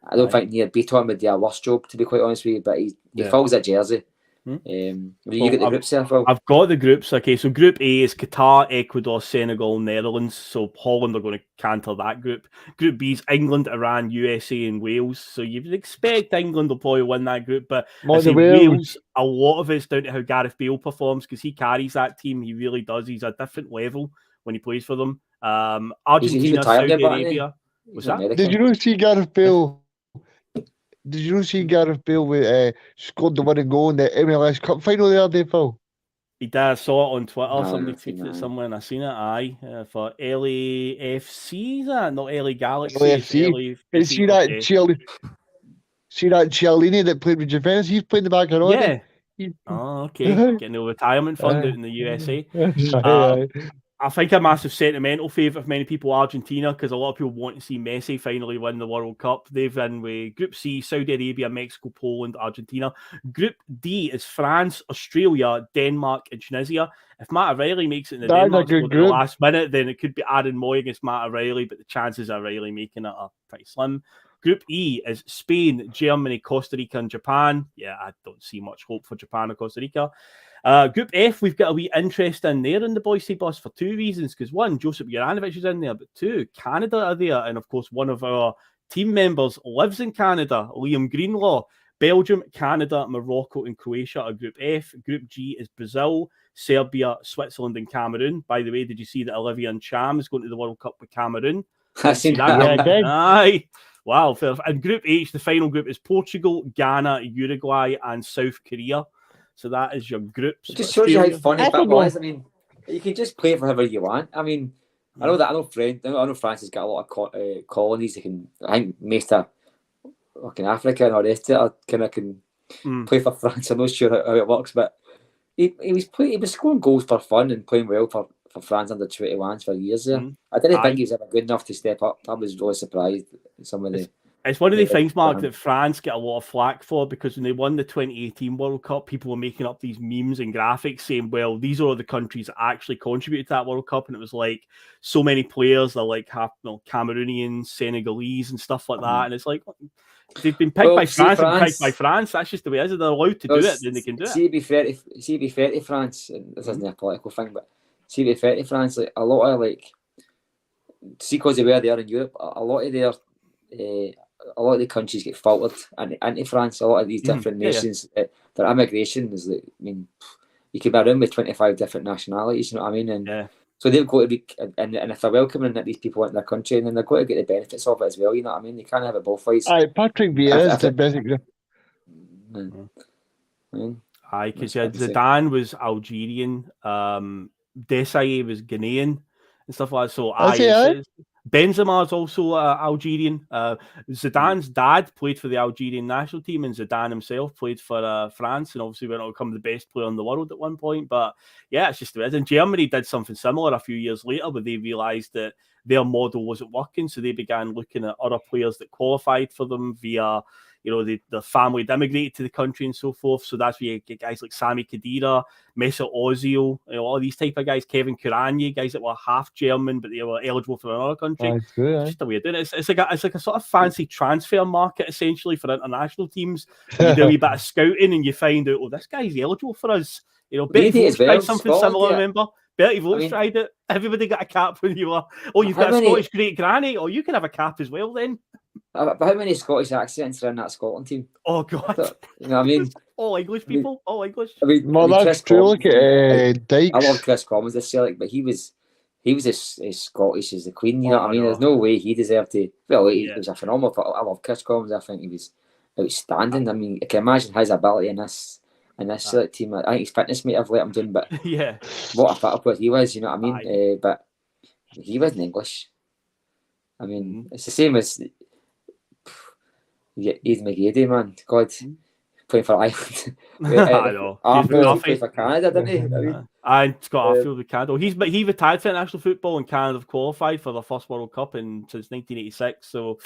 [SPEAKER 5] I don't think near Beaton would do a worse job, to be quite honest with you, but he fills a jersey. You get the groups there, Phil?
[SPEAKER 3] I've got the groups. Okay, so Group A is Qatar, Ecuador, Senegal, Netherlands. So Holland are going to canter that group. Group B is England, Iran, USA, and Wales. So you'd expect England will probably win that group, but Wales, a lot of it's down to how Gareth Bale performs, because he carries that team. He really does. He's a different level when he plays for them. Argentina, Saudi Arabia.
[SPEAKER 4] Did you not see Gareth Bale Did you not see Gareth Bale with scored the winning goal in the MLS Cup final the other day, Phil?
[SPEAKER 3] He did. I saw it on Twitter.
[SPEAKER 5] No,
[SPEAKER 3] Somebody
[SPEAKER 5] I've seen
[SPEAKER 3] tweeted it
[SPEAKER 5] that.
[SPEAKER 3] somewhere, and I seen it. Aye, for LAFC, is that not LA Galaxy?
[SPEAKER 4] LAFC. And see that Cialini that played with Juventus? He's playing the back of the road.
[SPEAKER 3] Yeah. Oh, okay. Getting a retirement fund out in the USA.
[SPEAKER 4] Aye.
[SPEAKER 3] I think a massive sentimental favourite for many people, Argentina, because a lot of people want to see Messi finally win the World Cup. They've in with Group C, Saudi Arabia, Mexico, Poland, Argentina. Group D is France, Australia, Denmark, and Tunisia. If Matt O'Reilly makes it in the
[SPEAKER 4] That's a
[SPEAKER 3] Denmark
[SPEAKER 4] good
[SPEAKER 3] squad at the
[SPEAKER 4] group.
[SPEAKER 3] last minute, then it could be Aaron Moy against Matt O'Reilly, but the chances of O'Reilly making it are pretty slim. Group E is Spain, Germany, Costa Rica, and Japan. Yeah, I don't see much hope for Japan or Costa Rica. Group F, we've got a wee interest in there in the Bhoycie Bus for two reasons. Because one, Josip Juranovic is in there, but two, Canada are there. And of course, one of our team members lives in Canada, Liam Greenlaw. Belgium, Canada, Morocco, and Croatia are Group F. Group G is Brazil, Serbia, Switzerland, and Cameroon. By the way, did you see that Olivia Ncham is going to the World Cup with Cameroon?
[SPEAKER 5] I seen that.
[SPEAKER 4] Yeah, I did.
[SPEAKER 3] Aye. Wow. And Group H, the final group, is Portugal, Ghana, Uruguay, and South Korea. So that is your groups.
[SPEAKER 5] It just shows you how funny football is. I mean, you can just play for however you want. I mean, I know France has got a lot of colonies. They can, I think, most of fucking Africa and all the rest of it can play for France. I'm not sure how it works, but he was scoring goals for fun and playing well for France under 21s for years there. I didn't think he was ever good enough to step up. I was really surprised at some of the.
[SPEAKER 3] It's one of the things, Mark, that France get a lot of flack for, because when they won the 2018 World Cup, people were making up these memes and graphics saying, well, these are all the countries that actually contributed to that World Cup. And it was like so many players, they're like Cameroonians, Senegalese and stuff like that. And it's like, they've been picked by France and picked by France. That's just the way it is. They're allowed to do it, then they can do it.
[SPEAKER 5] See, be fair to France, and this isn't a political thing, but see, be fair to France, like a lot of because they were there in Europe, a lot of the countries get filtered into France. A lot of these different nations, their immigration is like, I mean, you could be around with 25 different nationalities, you know what I mean? And so they've got to be, and if they're welcoming these people into their country, then they're going to get the benefits of it as well, you know what I mean? They can't have it both ways.
[SPEAKER 4] Aye, Patrick Vieira is the best example.
[SPEAKER 3] Aye, because Zidane was Algerian, Desailly was Ghanaian and stuff like that. So Benzema is also Algerian. Zidane's dad played for the Algerian national team, and Zidane himself played for France, and obviously went on to become the best player in the world at one point. But yeah, it's just the way it is. And Germany did something similar a few years later, where they realised that their model wasn't working, so they began looking at other players that qualified for them via, the family that immigrated to the country and so forth. So that's where you get guys like Sami Khedira, Mesut Ozil, all these type of guys, Kevin Kurani, guys that were half German, but they were eligible for another country. Just the way of doing it. It's like a sort of fancy transfer market, essentially, for international teams. You do a wee bit of scouting and you find out, this guy's eligible for us. Bertie Vogts tried something similar, remember? Bertie Vogts tried it. Everybody got a cap when you were, you've got a Scottish great granny, you can have a cap as well then.
[SPEAKER 5] But how many Scottish accents are in that Scotland team?
[SPEAKER 3] Oh, God.
[SPEAKER 5] You know what I mean?
[SPEAKER 3] All English people. All English.
[SPEAKER 4] That's true. Look at Dykes.
[SPEAKER 5] I love Chris Commons at Celtic, but he was as Scottish as the Queen. You know what I mean? There's no way he deserved to. Well, he was a phenomenal. I love Chris Commons. I think he was outstanding. I mean, I can imagine his ability in this Celtic team. I think his fitness might have let him down, but what a fit up with he was. You know what I mean? But he wasn't English. I mean, it's the same as. Aidan McGeady, man. God, playing for Ireland.
[SPEAKER 3] I know.
[SPEAKER 5] Arfield played for Canada, didn't he?
[SPEAKER 3] And Scott Arfield with Canada. He retired for international football, and Canada have qualified for their first World Cup since 1986. So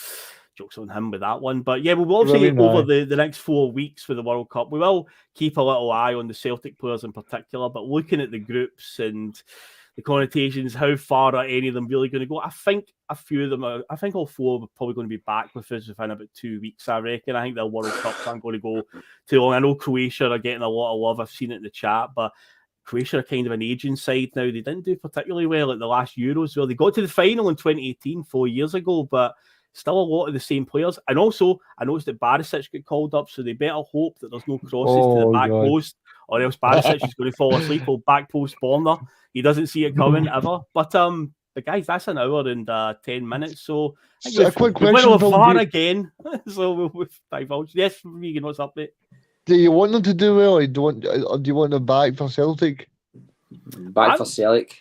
[SPEAKER 3] jokes on him with that one. But yeah, we'll obviously over the next 4 weeks for the World Cup, we will keep a little eye on the Celtic players in particular. But looking at the groups and the connotations, how far are any of them really going to go? I think a few of them I think all four are probably going to be back with us within about 2 weeks, I reckon. I think the World Cups aren't going to go too long. I know Croatia are getting a lot of love. I've seen it in the chat, but Croatia are kind of an aging side now. They didn't do particularly well at the last Euros. Well, they got to the final in 2018, 4 years ago, but still a lot of the same players. And also, I noticed that Barisic got called up, so they better hope that there's no crosses to the back post, or else Barisic is going to fall asleep. Back post Borna. He doesn't see it coming ever. But But guys, that's an hour and 10 minutes. So I
[SPEAKER 4] So a
[SPEAKER 3] think
[SPEAKER 4] quick
[SPEAKER 3] we've went
[SPEAKER 4] question,
[SPEAKER 3] over
[SPEAKER 4] Phil,
[SPEAKER 3] far
[SPEAKER 4] do-
[SPEAKER 3] again. So we've divulged. Yes, Regan, what's up, mate?
[SPEAKER 4] Do you want them to do well, or do you want them back for Celtic?
[SPEAKER 5] Back for Celtic.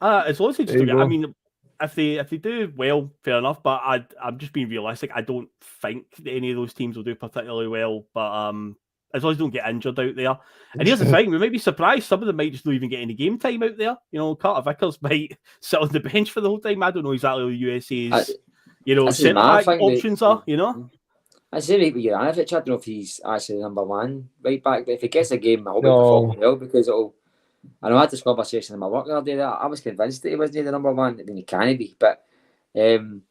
[SPEAKER 3] As long as they just
[SPEAKER 4] There you
[SPEAKER 3] don't get, I
[SPEAKER 4] go.
[SPEAKER 3] mean, if they do well, fair enough. But I'm just being realistic. I don't think that any of those teams will do particularly well. But as long as they don't get injured out there. And here's the thing: we might be surprised. Some of them might just not even get any game time out there. You know, Carter Vickers might sit on the bench for the whole time. I don't know exactly what USA's centre back options are. You know.
[SPEAKER 5] I say maybe Juranovic. I don't know if he's actually number one right back, but if he gets a game, I hope
[SPEAKER 4] No.
[SPEAKER 5] he performs well because it'll. I know I had this conversation in my work the other day that I was convinced that he wasn't the number one. I mean, he can't be, but any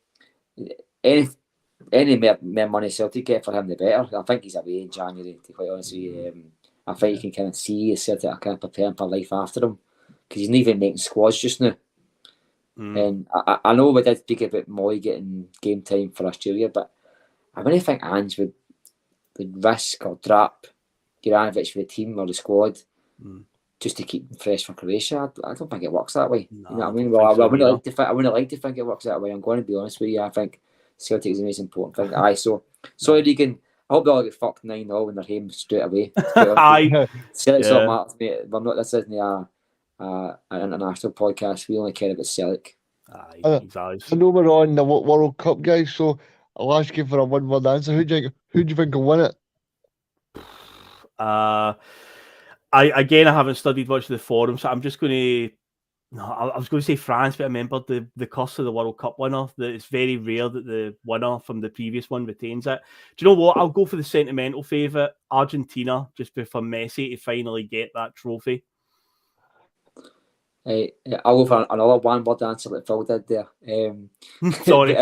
[SPEAKER 5] more money Celtic get for him, the better. I think he's away in January, to quite honestly. I think you can kind of see Celtic are kind of preparing for life after him because he's not even making squads just now. And I know we did speak about Moy getting game time for Australia, but I really think Ange would risk or drop Juranovic for the team or the squad just to keep them fresh for Croatia. I don't think it works that way.
[SPEAKER 3] No,
[SPEAKER 5] you know what I mean?
[SPEAKER 3] I
[SPEAKER 5] wouldn't like to think it works that way. I'm going to be honest with you. I think Celtic is the most important thing. Aye, so sorry, Regan. I hope they all get fucked 9-0 when they're home straight away.
[SPEAKER 3] Aye.
[SPEAKER 5] Celtic's not matters, mate. We're not. This isn't an international podcast. We only care about Celtic.
[SPEAKER 3] Aye, exactly.
[SPEAKER 4] I know we're on the World Cup, guys, so I'll ask you for a one-word answer. Who do you think will win it?
[SPEAKER 3] I haven't studied much of the forum, so I'm just going to. No, I was going to say France, but I remembered the curse of the World Cup winner. That it's very rare that the winner from the previous one retains it. Do you know what? I'll go for the sentimental favourite, Argentina, just before Messi to finally get that trophy.
[SPEAKER 5] I'll go for another one-word answer that Phil did there.
[SPEAKER 3] Sorry.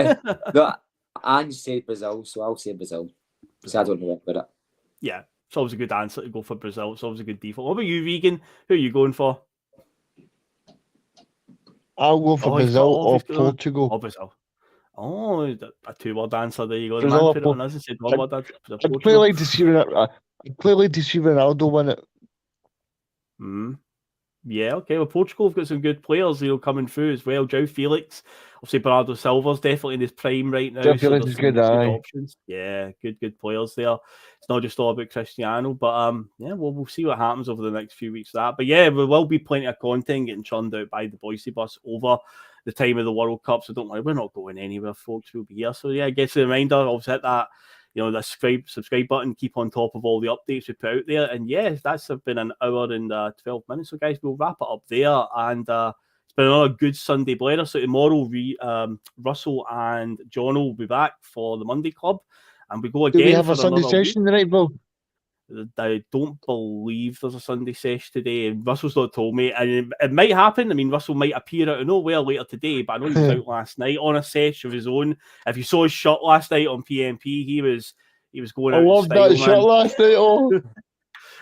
[SPEAKER 5] Ange said Brazil, so I'll say Brazil. Because I don't know about it.
[SPEAKER 3] Yeah, it's always a good answer to go for Brazil. It's always a good default. What about you, Regan? Who are you going for?
[SPEAKER 4] I'll go for Brazil or Portugal.
[SPEAKER 3] Oh, Brazil. Oh, a two-word answer. There you go.
[SPEAKER 4] Brazil
[SPEAKER 3] Man put it on us and said one-word answer.
[SPEAKER 4] I'd clearly like to see Ronaldo win it.
[SPEAKER 3] Yeah, okay. Well, Portugal have got some good players, coming through as well. João Felix, obviously Bernardo Silva's definitely in his prime right now.
[SPEAKER 4] João Felix is good,
[SPEAKER 3] options. Yeah, good players there. It's not just all about Cristiano, but we'll see what happens over the next few weeks of that. But yeah, there will be plenty of content getting churned out by the Bhoycie Bus over the time of the World Cup. So don't worry, we're not going anywhere, folks. We'll be here. So yeah, I guess a reminder, obviously hit that. The subscribe button, keep on top of all the updates we put out there. And yeah, that's been an hour and 12 minutes. So guys, we'll wrap it up there. And it's been another good Sunday Blether. So tomorrow, Russell and John will be back for the Monday Club. And we go again.
[SPEAKER 4] Do we have a Sunday session tonight, Bill?
[SPEAKER 3] I don't believe there's a Sunday session today. And Russell's not told me. And it might happen. I mean, Russell might appear out of nowhere later today, but I know he was out last night on a sesh of his own. If you saw his shot last night on PMP, he was going out. I
[SPEAKER 4] loved that shot last night. Oh,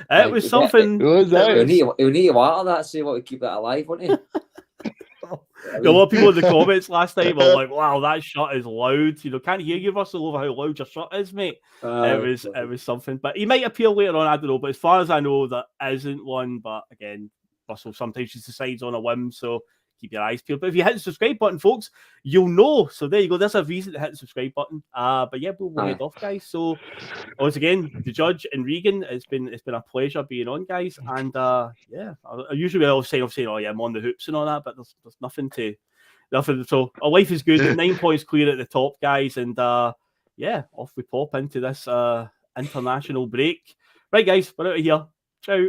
[SPEAKER 3] it was something.
[SPEAKER 5] He'll need to water that, so what would keep that alive, won't he?
[SPEAKER 3] A lot of people in the comments last night were like, "Wow, that shot is loud." Can't hear you, Russell, over how loud your shot is, mate. It was something, but he might appear later on. I don't know, but as far as I know, there isn't one. But again, Russell sometimes just decides on a whim, so keep your eyes peeled. But if you hit the subscribe button, folks, you'll know. So there you go. There's a reason to hit the subscribe button. But yeah, we'll head off, guys. So once again, the judge and Regan, it's been a pleasure being on, guys. And yeah, I usually I'll say, "Oh yeah, I'm on the hoops and all that," but there's nothing. So our life is good. 9 points clear at the top, guys. And yeah, off we pop into this international break. Right, guys, we're out of here. Ciao.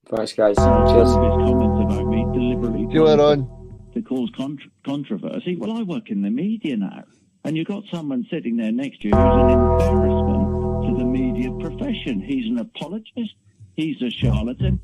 [SPEAKER 5] Thanks, guys. Cheers.
[SPEAKER 6] Comments about me deliberately.
[SPEAKER 4] You are on.
[SPEAKER 6] To cause controversy. Well, I work in the media now, and you've got someone sitting there next to you who's an embarrassment to the media profession. He's an apologist. He's a charlatan.